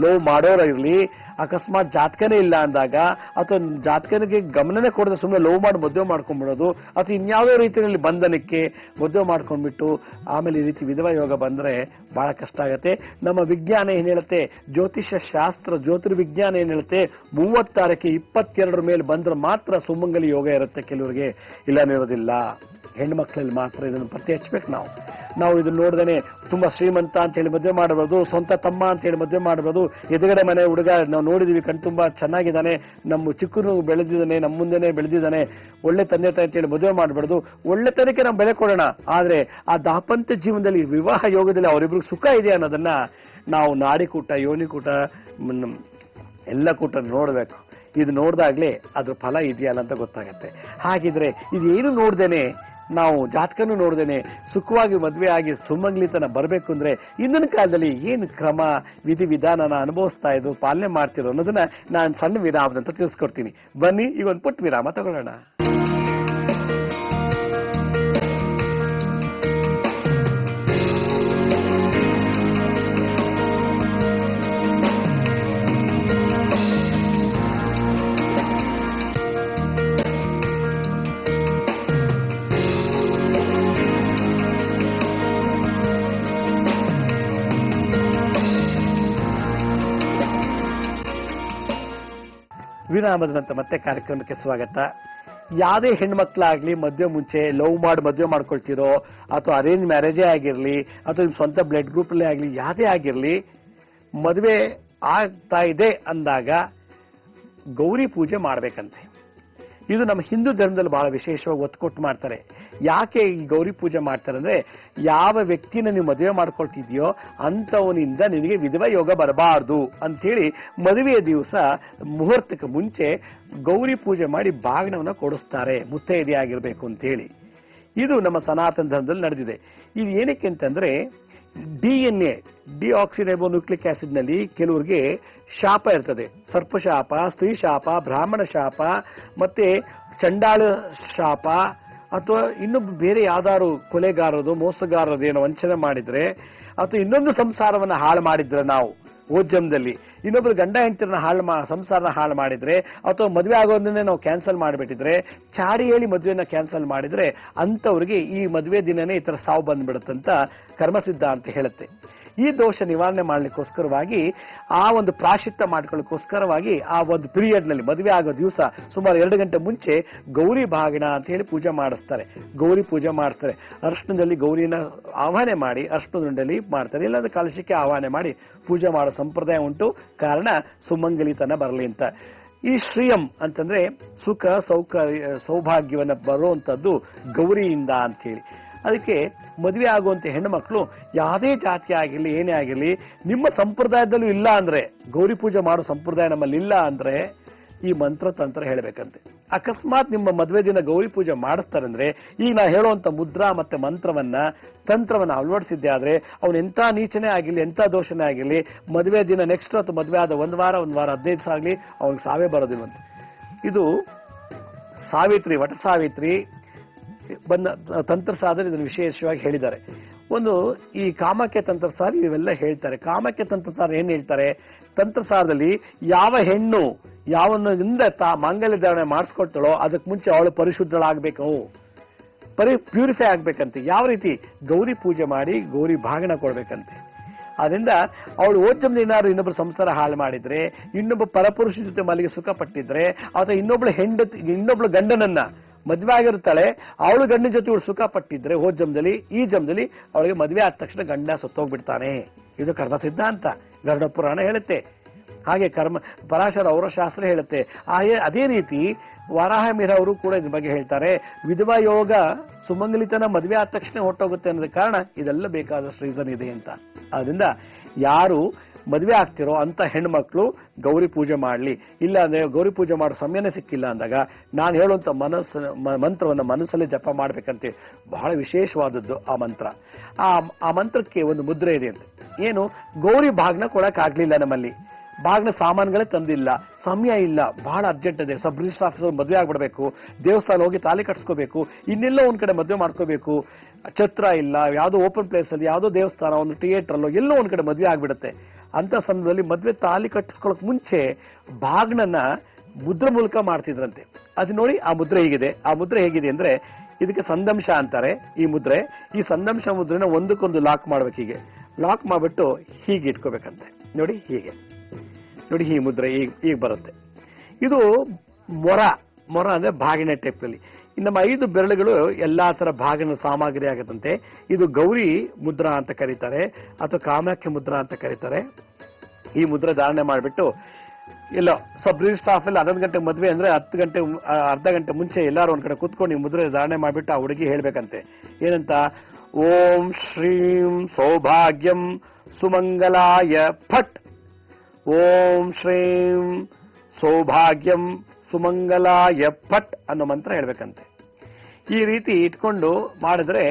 ಲವ್ ಮಾಡೋರಿರ್ಲಿ, ಅಕಸ್ಮಾತ್ ಜಾತಕನೇ ಇಲ್ಲ ಅಂದಾಗ, ಅಥವಾ ಜಾತಕನಿಗೆ ಗಮನನೇ ಕೊಡದೆ ಸುಮ್ಮನೆ ಲವ್ ಮಾಡಿ ಮದುವೆ ಮಾಡ್ಕೊಂಡ್ಬಿಡೋದು, ಅಥವಾ ಇನ್ಯಾವುದೋ ರೀತಿಯಲ್ಲಿ ಬಂಧನಕ್ಕೆ ಮದುವೆ ಮಾಡ್ಕೊಂಡ್ಬಿಟ್ಟು ಆಮೇಲೆ ಈ ರೀತಿ ವಿಧವಾ ಯೋಗ ಬಂದ್ರೆ ಬಹಳ ಕಷ್ಟ ಆಗತ್ತೆ. ನಮ್ಮ ವಿಜ್ಞಾನ ಏನ್ ಹೇಳುತ್ತೆ, ಜ್ಯೋತಿಷ್ಯ ಶಾಸ್ತ್ರ, ಜ್ಯೋತಿರ್ವಿಜ್ಞಾನ ಏನ್ ಹೇಳುತ್ತೆ, 36ಕ್ಕೆ 22 ಮೇಲೆ ಬಂದ್ರೆ ಮಾತ್ರ ಸುಮಂಗಲಿ ಯೋಗ ಇರುತ್ತೆ. ಕೆಲವರಿಗೆ ಇಲ್ಲನಿರೋದಿಲ್ಲ. ಹೆಣ್ಮಕ್ಳಲ್ಲಿ ಮಾತ್ರ ಇದನ್ನು ಪತ್ತೆ ಹಚ್ಬೇಕು. ನಾವು ಇದನ್ನ ನೋಡ್ದೇನೆ ತುಂಬಾ ಶ್ರೀಮಂತ ಅಂತ ಹೇಳಿ ಮದುವೆ ಮಾಡಬಹುದು, ಸ್ವಂತ ತಮ್ಮ ಅಂತ ಹೇಳಿ ಮದುವೆ ಮಾಡಬಹುದು, ಎದುರುಗಡೆ ಮನೆ ಹುಡುಗ ನಾವು ನೋಡಿದೀವಿ ಕಣ್ ತುಂಬಾ ಚೆನ್ನಾಗಿದ್ದಾನೆ, ನಮ್ಮ ಚಿಕ್ಕನು ಬೆಳೆದಿದ್ದಾನೆ, ನಮ್ಮ ಮುಂದೆನೆ ಬೆಳೆದಿದ್ದಾನೆ, ಒಳ್ಳೆ ತಂದೆ ತಾಯಿ ಅಂತ ಹೇಳಿ ಮದುವೆ ಮಾಡಬಾರ್ದು. ಒಳ್ಳೆತನಕ್ಕೆ ನಾವು ಬೆಲೆ ಕೊಡೋಣ. ಆದ್ರೆ ಆ ದಾಂಪತ್ಯ ಜೀವನದಲ್ಲಿ, ವಿವಾಹ ಯೋಗದಲ್ಲಿ ಅವರಿಬ್ರಿಗೆ ಸುಖ ಇದೆ ಅನ್ನೋದನ್ನ ನಾವು ನಾಡಿಕೂಟ, ಯೋನಿಕೂಟ, ಎಲ್ಲ ಕೂಟ ನೋಡ್ಬೇಕು. ಇದು ನೋಡ್ದಾಗ್ಲೇ ಅದ್ರ ಫಲ ಇದೆಯಲ್ಲ ಅಂತ ಗೊತ್ತಾಗತ್ತೆ. ಹಾಗಿದ್ರೆ ಇದೇನು ನೋಡ್ದೇನೆ, ನಾವು ಜಾತಕನೂ ನೋಡ್ದೇನೆ ಸುಖವಾಗಿ ಮದುವೆ ಆಗಿ ಸುಮಂಗಲಿತನ ಬರಬೇಕು ಅಂದ್ರೆ ಇಂದಿನ ಕಾಲದಲ್ಲಿ ಏನು ಕ್ರಮ, ವಿಧಿ ವಿಧಾನನ ಅನುಭವಿಸ್ತಾ ಇದ್ದು ಪಾಲನೆ ಮಾಡ್ತಿರೋ ಅನ್ನೋದನ್ನ ನಾನು ಸಣ್ಣ ವಿರಾಮದಂತ ತಿಳಿಸ್ಕೊಡ್ತೀನಿ. ಬನ್ನಿ ಈಗ ಒಂದು ಪುಟ್ಟ ವಿರಾಮ ತಗೊಳ್ಳೋಣ. ವಿರಾಮದ ನಂತರ ಮತ್ತೆ ಕಾರ್ಯಕ್ರಮಕ್ಕೆ ಸ್ವಾಗತ. ಯಾವುದೇ ಹೆಣ್ಮಕ್ಳಾಗ್ಲಿ ಮದುವೆ ಮುಂಚೆ ಲವ್ ಮಾಡಿ ಮದುವೆ ಮಾಡ್ಕೊಳ್ತಿರೋ, ಅಥವಾ ಅರೇಂಜ್ ಮ್ಯಾರೇಜೇ ಆಗಿರ್ಲಿ, ಅಥವಾ ನಿಮ್ ಸ್ವಂತ ಬ್ಲಡ್ ಗ್ರೂಪ್ ಅಲ್ಲೇ ಆಗ್ಲಿ, ಯಾವುದೇ ಆಗಿರ್ಲಿ, ಮದುವೆ ಆಗ್ತಾ ಇದೆ ಅಂದಾಗ ಗೌರಿ ಪೂಜೆ ಮಾಡ್ಬೇಕಂತೆ. ಇದು ನಮ್ಮ ಹಿಂದೂ ಧರ್ಮದಲ್ಲಿ ಬಹಳ ವಿಶೇಷವಾಗಿ ಒತ್ತು ಕೊಟ್ಟು ಮಾಡ್ತಾರೆ. ಯಾಕೆ ಈ ಗೌರಿ ಪೂಜೆ ಮಾಡ್ತಾರೆ ಅಂದ್ರೆ, ಯಾವ ವ್ಯಕ್ತಿನ ನೀವು ಮದುವೆ ಮಾಡ್ಕೊಳ್ತಿದ್ಯೋ ಅಂತವನಿಂದ ನಿನಗೆ ವಿಧವಾ ಯೋಗ ಬರಬಾರ್ದು ಅಂತೇಳಿ ಮದುವೆಯ ದಿವಸ ಮುಹೂರ್ತಕ್ಕೆ ಮುಂಚೆ ಗೌರಿ ಪೂಜೆ ಮಾಡಿ ಬಾಗಿಣವನ್ನ ಕೊಡಿಸ್ತಾರೆ, ಮುತ್ತೈದೆ ಆಗಿರ್ಬೇಕು ಅಂತೇಳಿ. ಇದು ನಮ್ಮ ಸನಾತನ ಧರ್ಮದಲ್ಲಿ ನಡೆದಿದೆ. ಇದು ಏನಕ್ಕೆ ಅಂತಂದ್ರೆ, DNA ಡಿಆಕ್ಸಿರೈಬೋನ್ಯೂಕ್ಲಿಕ್ ಆಸಿಡ್ ನಲ್ಲಿ ಕೆಲವರಿಗೆ ಶಾಪ ಇರ್ತದೆ. ಸರ್ಪಶಾಪ, ಸ್ತ್ರೀ ಶಾಪ, ಬ್ರಾಹ್ಮಣ ಶಾಪ, ಮತ್ತೆ ಚಂಡಾಳ ಶಾಪ, ಅಥವಾ ಇನ್ನೊಬ್ಬ ಬೇರೆ ಯಾವ್ದಾದ್ರು ಕೊಲೆಗಾರದು, ಮೋಸಗಾರದು ಏನೋ ವಂಚನೆ ಮಾಡಿದ್ರೆ, ಅಥವಾ ಇನ್ನೊಂದು ಸಂಸಾರವನ್ನ ಹಾಳು ಮಾಡಿದ್ರೆ, ನಾವು ಓದ್ಜಮ್ದಲ್ಲಿ ಇನ್ನೊಬ್ರು ಗಂಡ ಹೆಂಡತಿರನ್ನ ಸಂಸಾರನ ಹಾಳು ಮಾಡಿದ್ರೆ, ಅಥವಾ ಮದುವೆ ಆಗೋದನ್ನೇ ನಾವು ಕ್ಯಾನ್ಸಲ್ ಮಾಡಿಬಿಟ್ಟಿದ್ರೆ, ಚಾಡಿ ಹೇಳಿ ಮದುವೆನ ಕ್ಯಾನ್ಸಲ್ ಮಾಡಿದ್ರೆ, ಅಂತವ್ರಿಗೆ ಈ ಮದುವೆ ದಿನನೇ ಈ ತರ ಸಾವು ಬಂದ್ಬಿಡುತ್ತಂತ ಕರ್ಮಸಿದ್ಧ ಅಂತ ಹೇಳುತ್ತೆ. ಈ ದೋಷ ನಿವಾರಣೆ ಮಾಡ್ಲಿಕ್ಕೋಸ್ಕರವಾಗಿ, ಆ ಒಂದು ಪ್ರಾಶಿತ್ಯ ಮಾಡ್ಕೊಳ್ಳಿಕ್ಕೋಸ್ಕರವಾಗಿ ಆ ಒಂದು ಪೀರಿಯಡ್ ನಲ್ಲಿ ಮದುವೆ ಆಗೋ ದಿವಸ ಸುಮಾರು 2 ಗಂಟೆ ಮುಂಚೆ ಗೌರಿ ಬಾಗಿಣ ಅಂತ ಹೇಳಿ ಪೂಜೆ ಮಾಡಿಸ್ತಾರೆ. ಗೌರಿ ಪೂಜೆ ಮಾಡಿಸ್ತಾರೆ. ಅರ್ಶನದಲ್ಲಿ ಗೌರಿನ ಆಹ್ವಾನ ಮಾಡಿ ಅರ್ಶನದಲ್ಲಿ ಮಾಡ್ತಾರೆ, ಇಲ್ಲಾಂದ್ರೆ ಕಲಶಕ್ಕೆ ಆಹ್ವಾನ ಮಾಡಿ ಪೂಜೆ ಮಾಡೋ ಸಂಪ್ರದಾಯ ಉಂಟು. ಕಾರಣ ಸುಮಂಗಲಿತನ ಬರಲಿ ಅಂತ. ಈ ಶ್ರೀಯಂ ಅಂತಂದ್ರೆ ಸುಖ ಸೌಭಾಗ್ಯವನ್ನ ಬರುವಂತದ್ದು ಗೌರಿಯಿಂದ ಅಂತ ಹೇಳಿ. ಅದಕ್ಕೆ ಮದುವೆ ಆಗುವಂತ ಹೆಣ್ಣು ಮಕ್ಕಳು ಯಾವುದೇ ಜಾತಿ ಆಗಿರ್ಲಿ, ಏನೇ ಆಗಿರ್ಲಿ, ನಿಮ್ಮ ಸಂಪ್ರದಾಯದಲ್ಲೂ ಇಲ್ಲ ಅಂದ್ರೆ, ಗೌರಿ ಪೂಜೆ ಮಾಡೋ ಸಂಪ್ರದಾಯ ನಮ್ಮಲ್ಲಿ ಇಲ್ಲ ಅಂದ್ರೆ ಈ ಮಂತ್ರ ತಂತ್ರ ಹೇಳಬೇಕಂತೆ. ಅಕಸ್ಮಾತ್ ನಿಮ್ಮ ಮದುವೆ ದಿನ ಗೌರಿ ಪೂಜೆ ಮಾಡಿಸ್ತಾರೆ ಅಂದ್ರೆ, ಈಗ ನಾ ಹೇಳುವಂತ ಮುದ್ರಾ ಮತ್ತೆ ತಂತ್ರವನ್ನ ಅಳವಡಿಸಿದ್ದೆ ಆದ್ರೆ ಅವನು ಎಂತ ನೀಚನೇ ಆಗಿರ್ಲಿ, ಎಂತ ದೋಷನೇ ಆಗಿರ್ಲಿ, ಮದುವೆ ದಿನ ನೆಕ್ಸ್ಟ್ ಅಥವಾ ಮದುವೆ ಆದ 1 ವಾರ 15 ದಿವಸ ಆಗ್ಲಿ ಅವನಿಗೆ ಸಾವೇ ಬರೋದಿಲ್ವಂತೆ. ಇದು ಸಾವಿತ್ರಿ, ವಟ ಸಾವಿತ್ರಿ ಬಂದ ತಂತ್ರ ಸಾಧನೆ ಇದನ್ನು ವಿಶೇಷವಾಗಿ ಹೇಳಿದ್ದಾರೆ. ಒಂದು ಈ ಕಾಮಕ್ಕೆ ತಂತ್ರಸಾರ ಇವೆಲ್ಲ ಹೇಳ್ತಾರೆ. ಕಾಮಕ್ಕೆ ತಂತ್ರಸಾರ ಏನ್ ಹೇಳ್ತಾರೆ? ತಂತ್ರಸಾರದಲ್ಲಿ ಯಾವ ಹೆಣ್ಣು ಯಾವನಿಂದ ಮಾಂಗಲ್ಯ ಧಾರಣೆ ಮಾಡಿಸ್ಕೊಳ್ತಾಳೋ ಅದಕ್ಕೆ ಮುಂಚೆ ಅವಳು ಪರಿಶುದ್ಧಳಾಗಬೇಕು, ಪ್ಯೂರಿಫೈ ಆಗ್ಬೇಕಂತೆ. ಯಾವ ರೀತಿ? ಗೌರಿ ಪೂಜೆ ಮಾಡಿ ಗೌರಿ ಭಾಗಣ ಕೊಡ್ಬೇಕಂತೆ. ಅದರಿಂದ ಅವಳು ಓಜಮ್ನ ಏನಾದ್ರು ಇನ್ನೊಬ್ರು ಸಂಸಾರ ಹಾಳು ಮಾಡಿದ್ರೆ, ಇನ್ನೊಬ್ಬ ಪರಪುರುಷ ಜೊತೆ ಮಲ್ಲಿಗೆ ಸುಖ ಪಟ್ಟಿದ್ರೆ, ಅಥವಾ ಇನ್ನೊಬ್ಳು ಗಂಡನನ್ನ ಮದ್ವೆ ಆಗಿರ್ತಾಳೆ, ಅವಳು ಗಂಡನ ಜೊತೆ ಇವಳು ಸುಖ ಪಟ್ಟಿದ್ರೆ ಜನ್ಮದಲ್ಲಿ, ಈ ಜನ್ಮದಲ್ಲಿ ಅವಳಿಗೆ ಮದ್ವೆ ಆದ ತಕ್ಷಣ ಗಂಡ ಸತ್ತೋಗ್ಬಿಡ್ತಾನೆ. ಇದು ಕರ್ಮ ಸಿದ್ಧಾಂತ, ಗರುಡ ಪುರಾಣ ಹೇಳುತ್ತೆ. ಹಾಗೆ ಪರಾಶರ ಅವರ ಶಾಸ್ತ್ರ ಹೇಳುತ್ತೆ. ಅದೇ ರೀತಿ ವರಾಹಮಿಹಿರ ಅವರು ಕೂಡ ಇದ್ರ ಬಗ್ಗೆ ಹೇಳ್ತಾರೆ. ವಿಧವಾ ಯೋಗ ಸುಮಂಗಲಿತನ ಮದುವೆ ಆದ ತಕ್ಷಣ ಹೊಟ್ಟೋಗುತ್ತೆ ಅನ್ನೋದ ಕಾರಣ ಇದೆಲ್ಲ ಬೇಕಾದಷ್ಟು ರೀಸನ್ ಇದೆ ಅಂತ. ಅದರಿಂದ ಯಾರು ಮದುವೆ ಆಗ್ತಿರೋ ಅಂತ ಹೆಣ್ಮಕ್ಳು ಗೌರಿ ಪೂಜೆ ಮಾಡಲಿ. ಇಲ್ಲ ಅಂದ್ರೆ ಗೌರಿ ಪೂಜೆ ಮಾಡೋ ಸಮಯನೇ ಸಿಕ್ಕಿಲ್ಲ ಅಂದಾಗ ನಾನು ಹೇಳುವಂತ ಮಂತ್ರವನ್ನು ಮನಸ್ಸಲ್ಲಿ ಜಪ ಮಾಡ್ಬೇಕಂತೆ. ಬಹಳ ವಿಶೇಷವಾದದ್ದು ಆ ಮಂತ್ರ. ಆ ಮಂತ್ರಕ್ಕೆ ಒಂದು ಮುದ್ರೆ ಇದೆ ಅಂತ. ಏನು? ಗೌರಿ ಭಾಗ್ನ ಕೊಡಕ್ ಆಗ್ಲಿಲ್ಲ, ನಮ್ಮಲ್ಲಿ ಭಾಗ್ನ ಸಾಮಾನುಗಳೇ ತಂದಿಲ್ಲ, ಸಮಯ ಇಲ್ಲ, ಬಹಳ ಅರ್ಜೆಂಟ್ ಇದೆ, ಸಬ್ ರಿಜಿಸ್ಟರ್ ಆಫೀಸರ್ ಮದುವೆ ಆಗ್ಬಿಡ್ಬೇಕು, ದೇವಸ್ಥಾನ ಹೋಗಿ ತಾಲಿ ಕಟ್ಸ್ಕೋಬೇಕು, ಇನ್ನೆಲ್ಲೋ ಒಂದ್ ಕಡೆ ಮದುವೆ ಮಾಡ್ಕೋಬೇಕು, ಛತ್ರ ಇಲ್ಲ, ಯಾವ್ದೋ ಓಪನ್ ಪ್ಲೇಸ್ ಅಲ್ಲಿ, ಯಾವ್ದೋ ದೇವಸ್ಥಾನ, ಒಂದು ಥಿಯೇಟರ್ ಅಲ್ಲೋ ಎಲ್ಲೋ ಒಂದ್ ಕಡೆ ಮದುವೆ ಆಗ್ಬಿಡುತ್ತೆ. ಅಂತ ಸಂದರ್ಭದಲ್ಲಿ ಮದುವೆ ತಾಲಿ ಕಟ್ಟಿಸ್ಕೊಳಕ್ ಮುಂಚೆ ಭಾಗ್ನನ್ನ ಮುದ್ರೆ ಮೂಲಕ ಮಾಡ್ತಿದ್ರಂತೆ. ಅದು ನೋಡಿ, ಆ ಮುದ್ರೆ ಹೀಗಿದೆ. ಆ ಮುದ್ರೆ ಹೇಗಿದೆ ಅಂದ್ರೆ, ಇದಕ್ಕೆ ಸಂದಂಶ ಅಂತಾರೆ ಈ ಮುದ್ರೆ. ಈ ಸಂದಂಶ ಮುದ್ರೆನ ಒಂದಕ್ಕೊಂದು ಲಾಕ್ ಮಾಡ್ಬೇಕು. ಹೀಗೆ ಲಾಕ್ ಮಾಡ್ಬಿಟ್ಟು ಹೀಗೆ ಇಟ್ಕೋಬೇಕಂತೆ. ನೋಡಿ ಹೀಗೆ, ನೋಡಿ ಈ ಮುದ್ರೆ ಈಗ ಬರುತ್ತೆ. ಇದು ಮೊರ ಅಂದ್ರೆ ಭಾಗಿನ ಟೈಪ್ ನಲ್ಲಿ. ನಮ್ಮ 5 ಬೆರಳುಗಳು ಎಲ್ಲಾ ತರ ಭಾಗನ ಸಾಮಗ್ರಿ ಆಗತ್ತಂತೆ. ಇದು ಗೌರಿ ಮುದ್ರಾ ಅಂತ ಕರೀತಾರೆ, ಅಥವಾ ಕಾಮಾಖ್ಯ ಮುದ್ರಾ ಅಂತ ಕರೀತಾರೆ. ಈ ಮುದ್ರೆ ಧಾರಣೆ ಮಾಡ್ಬಿಟ್ಟು ಎಲ್ಲೋ ಸಬ್ ರಿಜಿಸ್ಟರ್ ಆಫೀಸಲ್ಲಿ 11 ಗಂಟೆ ಮದ್ವೆ ಅಂದ್ರೆ 10 ಗಂಟೆ ಅರ್ಧ ಗಂಟೆ ಮುಂಚೆ ಎಲ್ಲಾರು ಒಂದ್ ಕಡೆ ಕೂತ್ಕೊಂಡು ಈ ಮುದ್ರೆ ಧಾರಣೆ ಮಾಡ್ಬಿಟ್ಟು ಆ ಹುಡುಗಿ ಹೇಳ್ಬೇಕಂತೆ. ಏನಂತ? ಓಂ ಶ್ರೀಂ ಸೌಭಾಗ್ಯಂ ಸುಮಂಗಲಾಯ ಫಟ್, ಓಂ ಶ್ರೀಂ ಸೌಭಾಗ್ಯಂ ಸುಮಂಗಲಾಯ ಫಟ್ ಅನ್ನೋ ಮಂತ್ರ ಹೇಳ್ಬೇಕಂತೆ. ಈ ರೀತಿ ಇಟ್ಕೊಂಡು ಮಾಡಿದ್ರೆ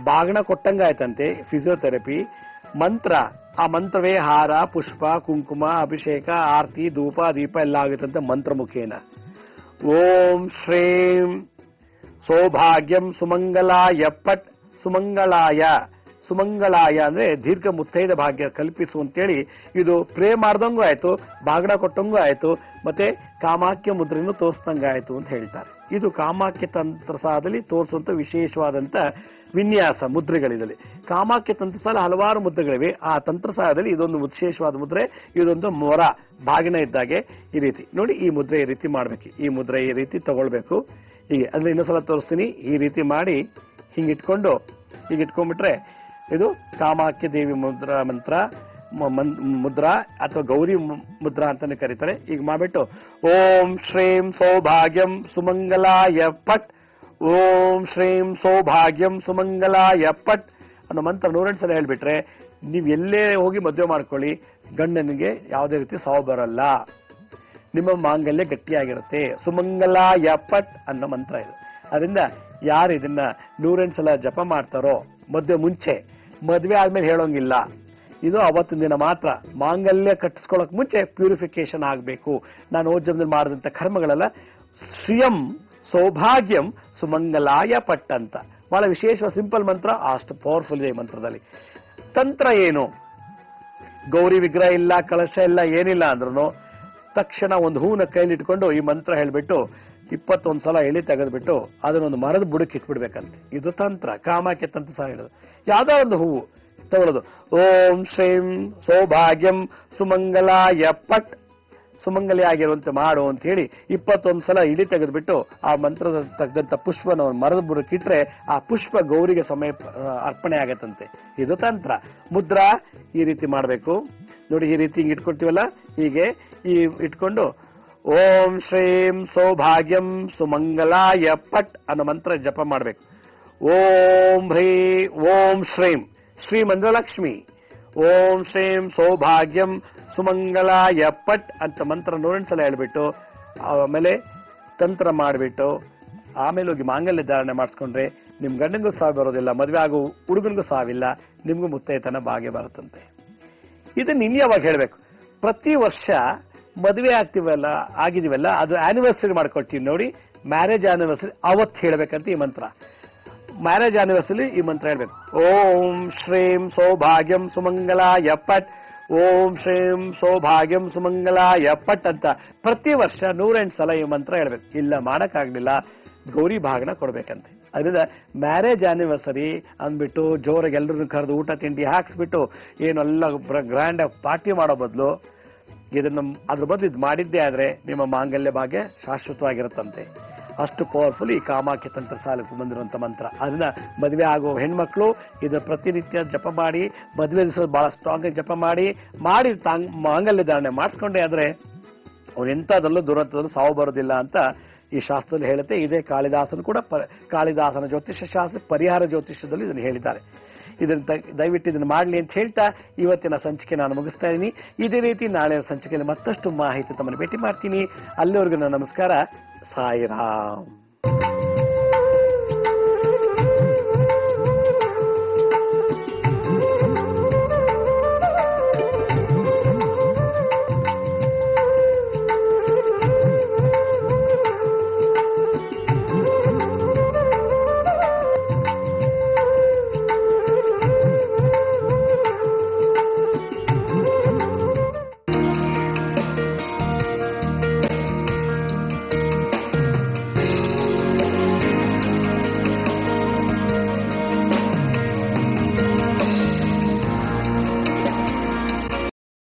ಬಾಗಣ ಕೊಟ್ಟಂಗಾಯ್ತಂತೆ. ಫಿಸಿಯೋಥೆರಪಿ ಮಂತ್ರ, ಆ ಮಂತ್ರವೇ ಹಾರ, ಪುಷ್ಪ, ಕುಂಕುಮ, ಅಭಿಷೇಕ, ಆರತಿ, ಧೂಪ, ದೀಪ ಎಲ್ಲ ಆಗುತ್ತಂತೆ ಮಂತ್ರ ಮುಖೇನ. ಓಂ ಶ್ರೀಂ ಸೌಭಾಗ್ಯಂ ಸುಮಂಗಲಾಯ ಫಟ್. ಸುಮಂಗಳಾಯ ಅಂದ್ರೆ ದೀರ್ಘ ಮುತ್ತೈದ ಭಾಗ್ಯ ಕಲ್ಪಿಸು ಅಂತೇಳಿ ಇದು ಪ್ರೇ ಮಾಡ್ದಂಗೂ ಆಯ್ತು, ಬಾಗಡ ಕೊಟ್ಟಂಗೂ ಆಯ್ತು, ಮತ್ತೆ ಕಾಮಾಖ್ಯ ಮುದ್ರೆಯನ್ನು ತೋರಿಸ್ದಂಗಾಯ್ತು ಅಂತ ಹೇಳ್ತಾರೆ. ಇದು ಕಾಮಾಖ್ಯ ತಂತ್ರಸಾರದಲ್ಲಿ ತೋರಿಸುವಂತ ವಿಶೇಷವಾದಂತ ವಿನ್ಯಾಸ ಮುದ್ರೆಗಳಿದಲ್ಲಿ. ಕಾಮಾಖ್ಯ ತಂತ್ರಸಾರ ಹಲವಾರು ಮುದ್ರೆಗಳಿವೆ. ಆ ತಂತ್ರಸಾರದಲ್ಲಿ ಇದೊಂದು ವಿಶೇಷವಾದ ಮುದ್ರೆ. ಇದೊಂದು ಮೊರ ಬಾಗಿನ ಇದ್ದಾಗೆ ಈ ರೀತಿ ನೋಡಿ. ಈ ಮುದ್ರೆ ಈ ರೀತಿ ಮಾಡ್ಬೇಕು. ಈ ಮುದ್ರೆ ಈ ರೀತಿ ತಗೊಳ್ಬೇಕು. ಹೀಗೆ ಅಂದ್ರೆ ಇನ್ನೊಂದ್ಸಲ ತೋರಿಸ್ತೀನಿ. ಈ ರೀತಿ ಮಾಡಿ ಹಿಂಗಿಟ್ಕೊಂಡು ಹೀಗಿಟ್ಕೊಂಡ್ಬಿಟ್ರೆ ಇದು ಕಾಮಾಖ್ಯ ದೇವಿ ಮುದ್ರಾ ಅಥವಾ ಗೌರಿ ಮುದ್ರಾ ಅಂತಾನೆ ಕರೀತಾರೆ. ಈಗ ಮಾಡ್ಬಿಟ್ಟು ಓಂ ಶ್ರೀಂ ಸೌಭಾಗ್ಯಂ ಸುಮಂಗಲಾಯ ಫಟ್, ಓಂ ಶ್ರೀಂ ಸೌಭಾಗ್ಯಂ ಸುಮಂಗಲಾಯ ಫಟ್ ಅನ್ನೋ ಮಂತ್ರ 108 ಸಲ ಹೇಳ್ಬಿಟ್ರೆ ನೀವ್ ಎಲ್ಲೇ ಹೋಗಿ ಮದುವೆ ಮಾಡ್ಕೊಳ್ಳಿ, ಗಂಡನಿಗೆ ಯಾವುದೇ ರೀತಿ ಸಾವು ಬರಲ್ಲ, ನಿಮ್ಮ ಮಾಂಗಲ್ಯ ಗಟ್ಟಿಯಾಗಿರುತ್ತೆ. ಸುಮಂಗಲಾಯ ಫಟ್ ಅನ್ನೋ ಮಂತ್ರ ಇದು. ಅದರಿಂದ ಯಾರು ಇದನ್ನ 108 ಸಲ ಜಪ ಮಾಡ್ತಾರೋ ಮದುವೆ ಮುಂಚೆ, ಮದುವೆ ಆದ್ಮೇಲೆ ಹೇಳೋಂಗಿಲ್ಲ. ಇದು ಅವತ್ತಿನ ದಿನ ಮಾತ್ರ. ಮಾಂಗಲ್ಯ ಕಟ್ಟಿಸ್ಕೊಳಕ್ ಮುಂಚೆ ಪ್ಯೂರಿಫಿಕೇಶನ್ ಆಗ್ಬೇಕು. ನಾನು ಜನ್ಮದಲ್ಲಿ ಮಾಡಿದಂತ ಕರ್ಮಗಳೆಲ್ಲ ಶ್ರಿಯಂ ಸೌಭಾಗ್ಯಂ ಸುಮಂಗಲಾಯ ಪಟ್ ಅಂತ ಬಹಳ ವಿಶೇಷ ಸಿಂಪಲ್ ಮಂತ್ರ. ಅಷ್ಟು ಪವರ್ಫುಲ್ ಇದೆ ಈ ಮಂತ್ರದಲ್ಲಿ. ತಂತ್ರ ಏನು? ಗೌರಿ ವಿಗ್ರಹ ಇಲ್ಲ, ಕಲಶ ಇಲ್ಲ, ಏನಿಲ್ಲ ಅಂದ್ರೂ ತಕ್ಷಣ ಒಂದು ಹೂವನ್ನ ಕೈಲಿ ಇಟ್ಕೊಂಡು ಈ ಮಂತ್ರ ಹೇಳ್ಬಿಟ್ಟು 21 ಸಲ ಎಳಿ ತೆಗೆದ್ಬಿಟ್ಟು ಅದನ್ನೊಂದು ಮರದ ಬುಡಕ್ಕೆ ಇಟ್ಬಿಡ್ಬೇಕಂತೆ. ಇದು ತಂತ್ರ. ಕಾಮಾಖ್ಯ ತಂತ್ರ ಸಹ ಹೇಳೋದು. ಯಾವ್ದೋ ಒಂದು ಹೂವು ತಗೊಳ್ಳೋದು. ಓಂ ಶ್ರೀಂ ಸೌಭಾಗ್ಯಂ ಸುಮಂಗಲಾಯ ಪಟ್, ಸುಮಂಗಲಿ ಆಗಿರುವಂತೆ ಮಾಡು ಅಂತ ಹೇಳಿ 21 ಸಲ ಇಳಿ ತೆಗೆದ್ಬಿಟ್ಟು ಆ ಮಂತ್ರದ ತೆಗೆದಂತ ಪುಷ್ಪನ ಮರದ ಬುಡಕ್ಕೆ ಇಟ್ರೆ ಆ ಪುಷ್ಪ ಗೌರಿಗೆ ಸಮಯ ಅರ್ಪಣೆ ಆಗತ್ತಂತೆ. ಇದು ತಂತ್ರ. ಮುದ್ರಾ ಈ ರೀತಿ ಮಾಡ್ಬೇಕು ನೋಡಿ. ಈ ರೀತಿ ಹಿಂಗೆ ಇಟ್ಕೊಳ್ತೀವಲ್ಲ, ಹೀಗೆ ಈ ಇಟ್ಕೊಂಡು ಓಂ ಶ್ರೀಂ ಸೌಭಾಗ್ಯಂ ಸುಮಂಗಲಾಯ ಪಟ್ ಅನ್ನೋ ಮಂತ್ರ ಜಪ ಮಾಡ್ಬೇಕು. ಓಂ ಹ್ರೀ ಓಂ ಶ್ರೀಂ, ಶ್ರೀ ಮಂಜಲಕ್ಷ್ಮಿ, ಓಂ ಶ್ರೀಂ ಸೌಭಾಗ್ಯಂ ಸುಮಂಗಲಾಯ ಪಟ್ ಅಂತ ಮಂತ್ರ 108 ಸಲ ಹೇಳ್ಬಿಟ್ಟು ಆಮೇಲೆ ತಂತ್ರ ಮಾಡಿಬಿಟ್ಟು ಆಮೇಲೆ ಹೋಗಿ ಮಾಂಗಲ್ಯ ಧಾರಣೆ ಮಾಡಿಸ್ಕೊಂಡ್ರೆ ನಿಮ್ ಗಂಡನಿಗೂ ಸಾವು ಬರೋದಿಲ್ಲ, ಮದುವೆ ಆಗೋ ಹುಡುಗನಿಗೂ ಸಾವಿಲ್ಲ, ನಿಮ್ಗೂ ಮುತ್ತೈತನ ಭಾಗ್ಯ ಬರುತ್ತಂತೆ. ಇದನ್ನ ಇನ್ಯಾವಾಗ ಹೇಳ್ಬೇಕು? ಪ್ರತಿ ವರ್ಷ ಮದುವೆ ಆಗಿದೀವಲ್ಲ, ಅದು ಆನಿವರ್ಸರಿ ಮಾಡ್ಕೊಳ್ತೀವಿ ನೋಡಿ, ಮ್ಯಾರೇಜ್ ಆನಿವರ್ಸರಿ ಅವತ್ತು ಹೇಳ್ಬೇಕಂತ ಈ ಮಂತ್ರ. ಮ್ಯಾರೇಜ್ ಆನಿವರ್ಸರಿ ಈ ಮಂತ್ರ ಹೇಳ್ಬೇಕು. ಓಂ ಶ್ರೀಂ ಸೌಭಾಗ್ಯಂ ಸುಮಂಗಲಾಯ ಪಟ್, ಓಂ ಶ್ರೀಂ ಸೌಭಾಗ್ಯಂ ಸುಮಂಗಲಾಯ ಪಟ್ ಅಂತ ಪ್ರತಿ ವರ್ಷ 108 ಸಲ ಈ ಮಂತ್ರ ಹೇಳ್ಬೇಕು. ಇಲ್ಲ ಮಾಡಕ್ಕಾಗ್ಲಿಲ್ಲ, ಗೌರಿ ಭಾಗನ ಕೊಡ್ಬೇಕಂತೆ. ಅದರಿಂದ ಮ್ಯಾರೇಜ್ ಆನಿವರ್ಸರಿ ಅಂದ್ಬಿಟ್ಟು ಜೋರಾಗಿ ಎಲ್ಲರನ್ನು ಕರೆದು ಊಟ ತಿಂಡಿ ಹಾಕ್ಸ್ಬಿಟ್ಟು ಏನೆಲ್ಲ ಗ್ರ್ಯಾಂಡ್ ಪಾರ್ಟಿ ಮಾಡೋ ಬದಲು ಇದನ್ನ ಅದ್ರ ಬದಲು ಇದು ಮಾಡಿದ್ದೇ ಆದ್ರೆ ನಿಮ್ಮ ಮಾಂಗಲ್ಯ ಭಾಗ್ಯ ಶಾಶ್ವತವಾಗಿರುತ್ತಂತೆ. ಅಷ್ಟು ಪವರ್ಫುಲ್ ಈ ಕಾಮಾಖ್ಯ ತಂತ್ರ ಸಾಲಕ್ಕೆ ಬಂದಿರುವಂತ ಮಂತ್ರ. ಅದನ್ನ ಮದುವೆ ಆಗೋ ಹೆಣ್ಮಕ್ಳು ಇದನ್ನ ಪ್ರತಿನಿತ್ಯ ಜಪ ಮಾಡಿ, ಮದುವೆ ದಿವಸ ಬಹಳ ಸ್ಟ್ರಾಂಗ್ ಆಗಿ ಜಪ ಮಾಡಿ ಮಾಂಗಲ್ಯ ಧಾರಣೆ ಮಾಡಿಸ್ಕೊಂಡೆ ಆದ್ರೆ ಅವ್ರು ಎಂಥದಲ್ಲೂ ದುರಂತದಲ್ಲೂ ಸಾವು ಬರೋದಿಲ್ಲ ಅಂತ ಈ ಶಾಸ್ತ್ರದಲ್ಲಿ ಹೇಳುತ್ತೆ. ಇದೇ ಕಾಳಿದಾಸನು ಕೂಡ ಕಾಳಿದಾಸನ ಜ್ಯೋತಿಷ್ಯ ಶಾಸ್ತ್ರ ಪರಿಹಾರ ಜ್ಯೋತಿಷ್ಯದಲ್ಲಿ ಇದನ್ನು ಹೇಳಿದ್ದಾರೆ. ಇದನ್ನ ದಯವಿಟ್ಟು ಇದನ್ನು ಮಾಡಲಿ ಅಂತ ಹೇಳ್ತಾ ಇವತ್ತಿನ ಸಂಚಿಕೆ ನಾನು ಮುಗಿಸ್ತಾ ಇದ್ದೀನಿ. ಇದೇ ರೀತಿ ನಾಳೆ ಸಂಚಿಕೆಯಲ್ಲಿ ಮತ್ತಷ್ಟು ಮಾಹಿತಿ ತಮ್ಮನ್ನು ಭೇಟಿ ಮಾಡ್ತೀನಿ. ಅಲ್ಲಿವರೆಗೂ ನನ್ನ ನಮಸ್ಕಾರ. ಸಾಯಿರಾಮ್.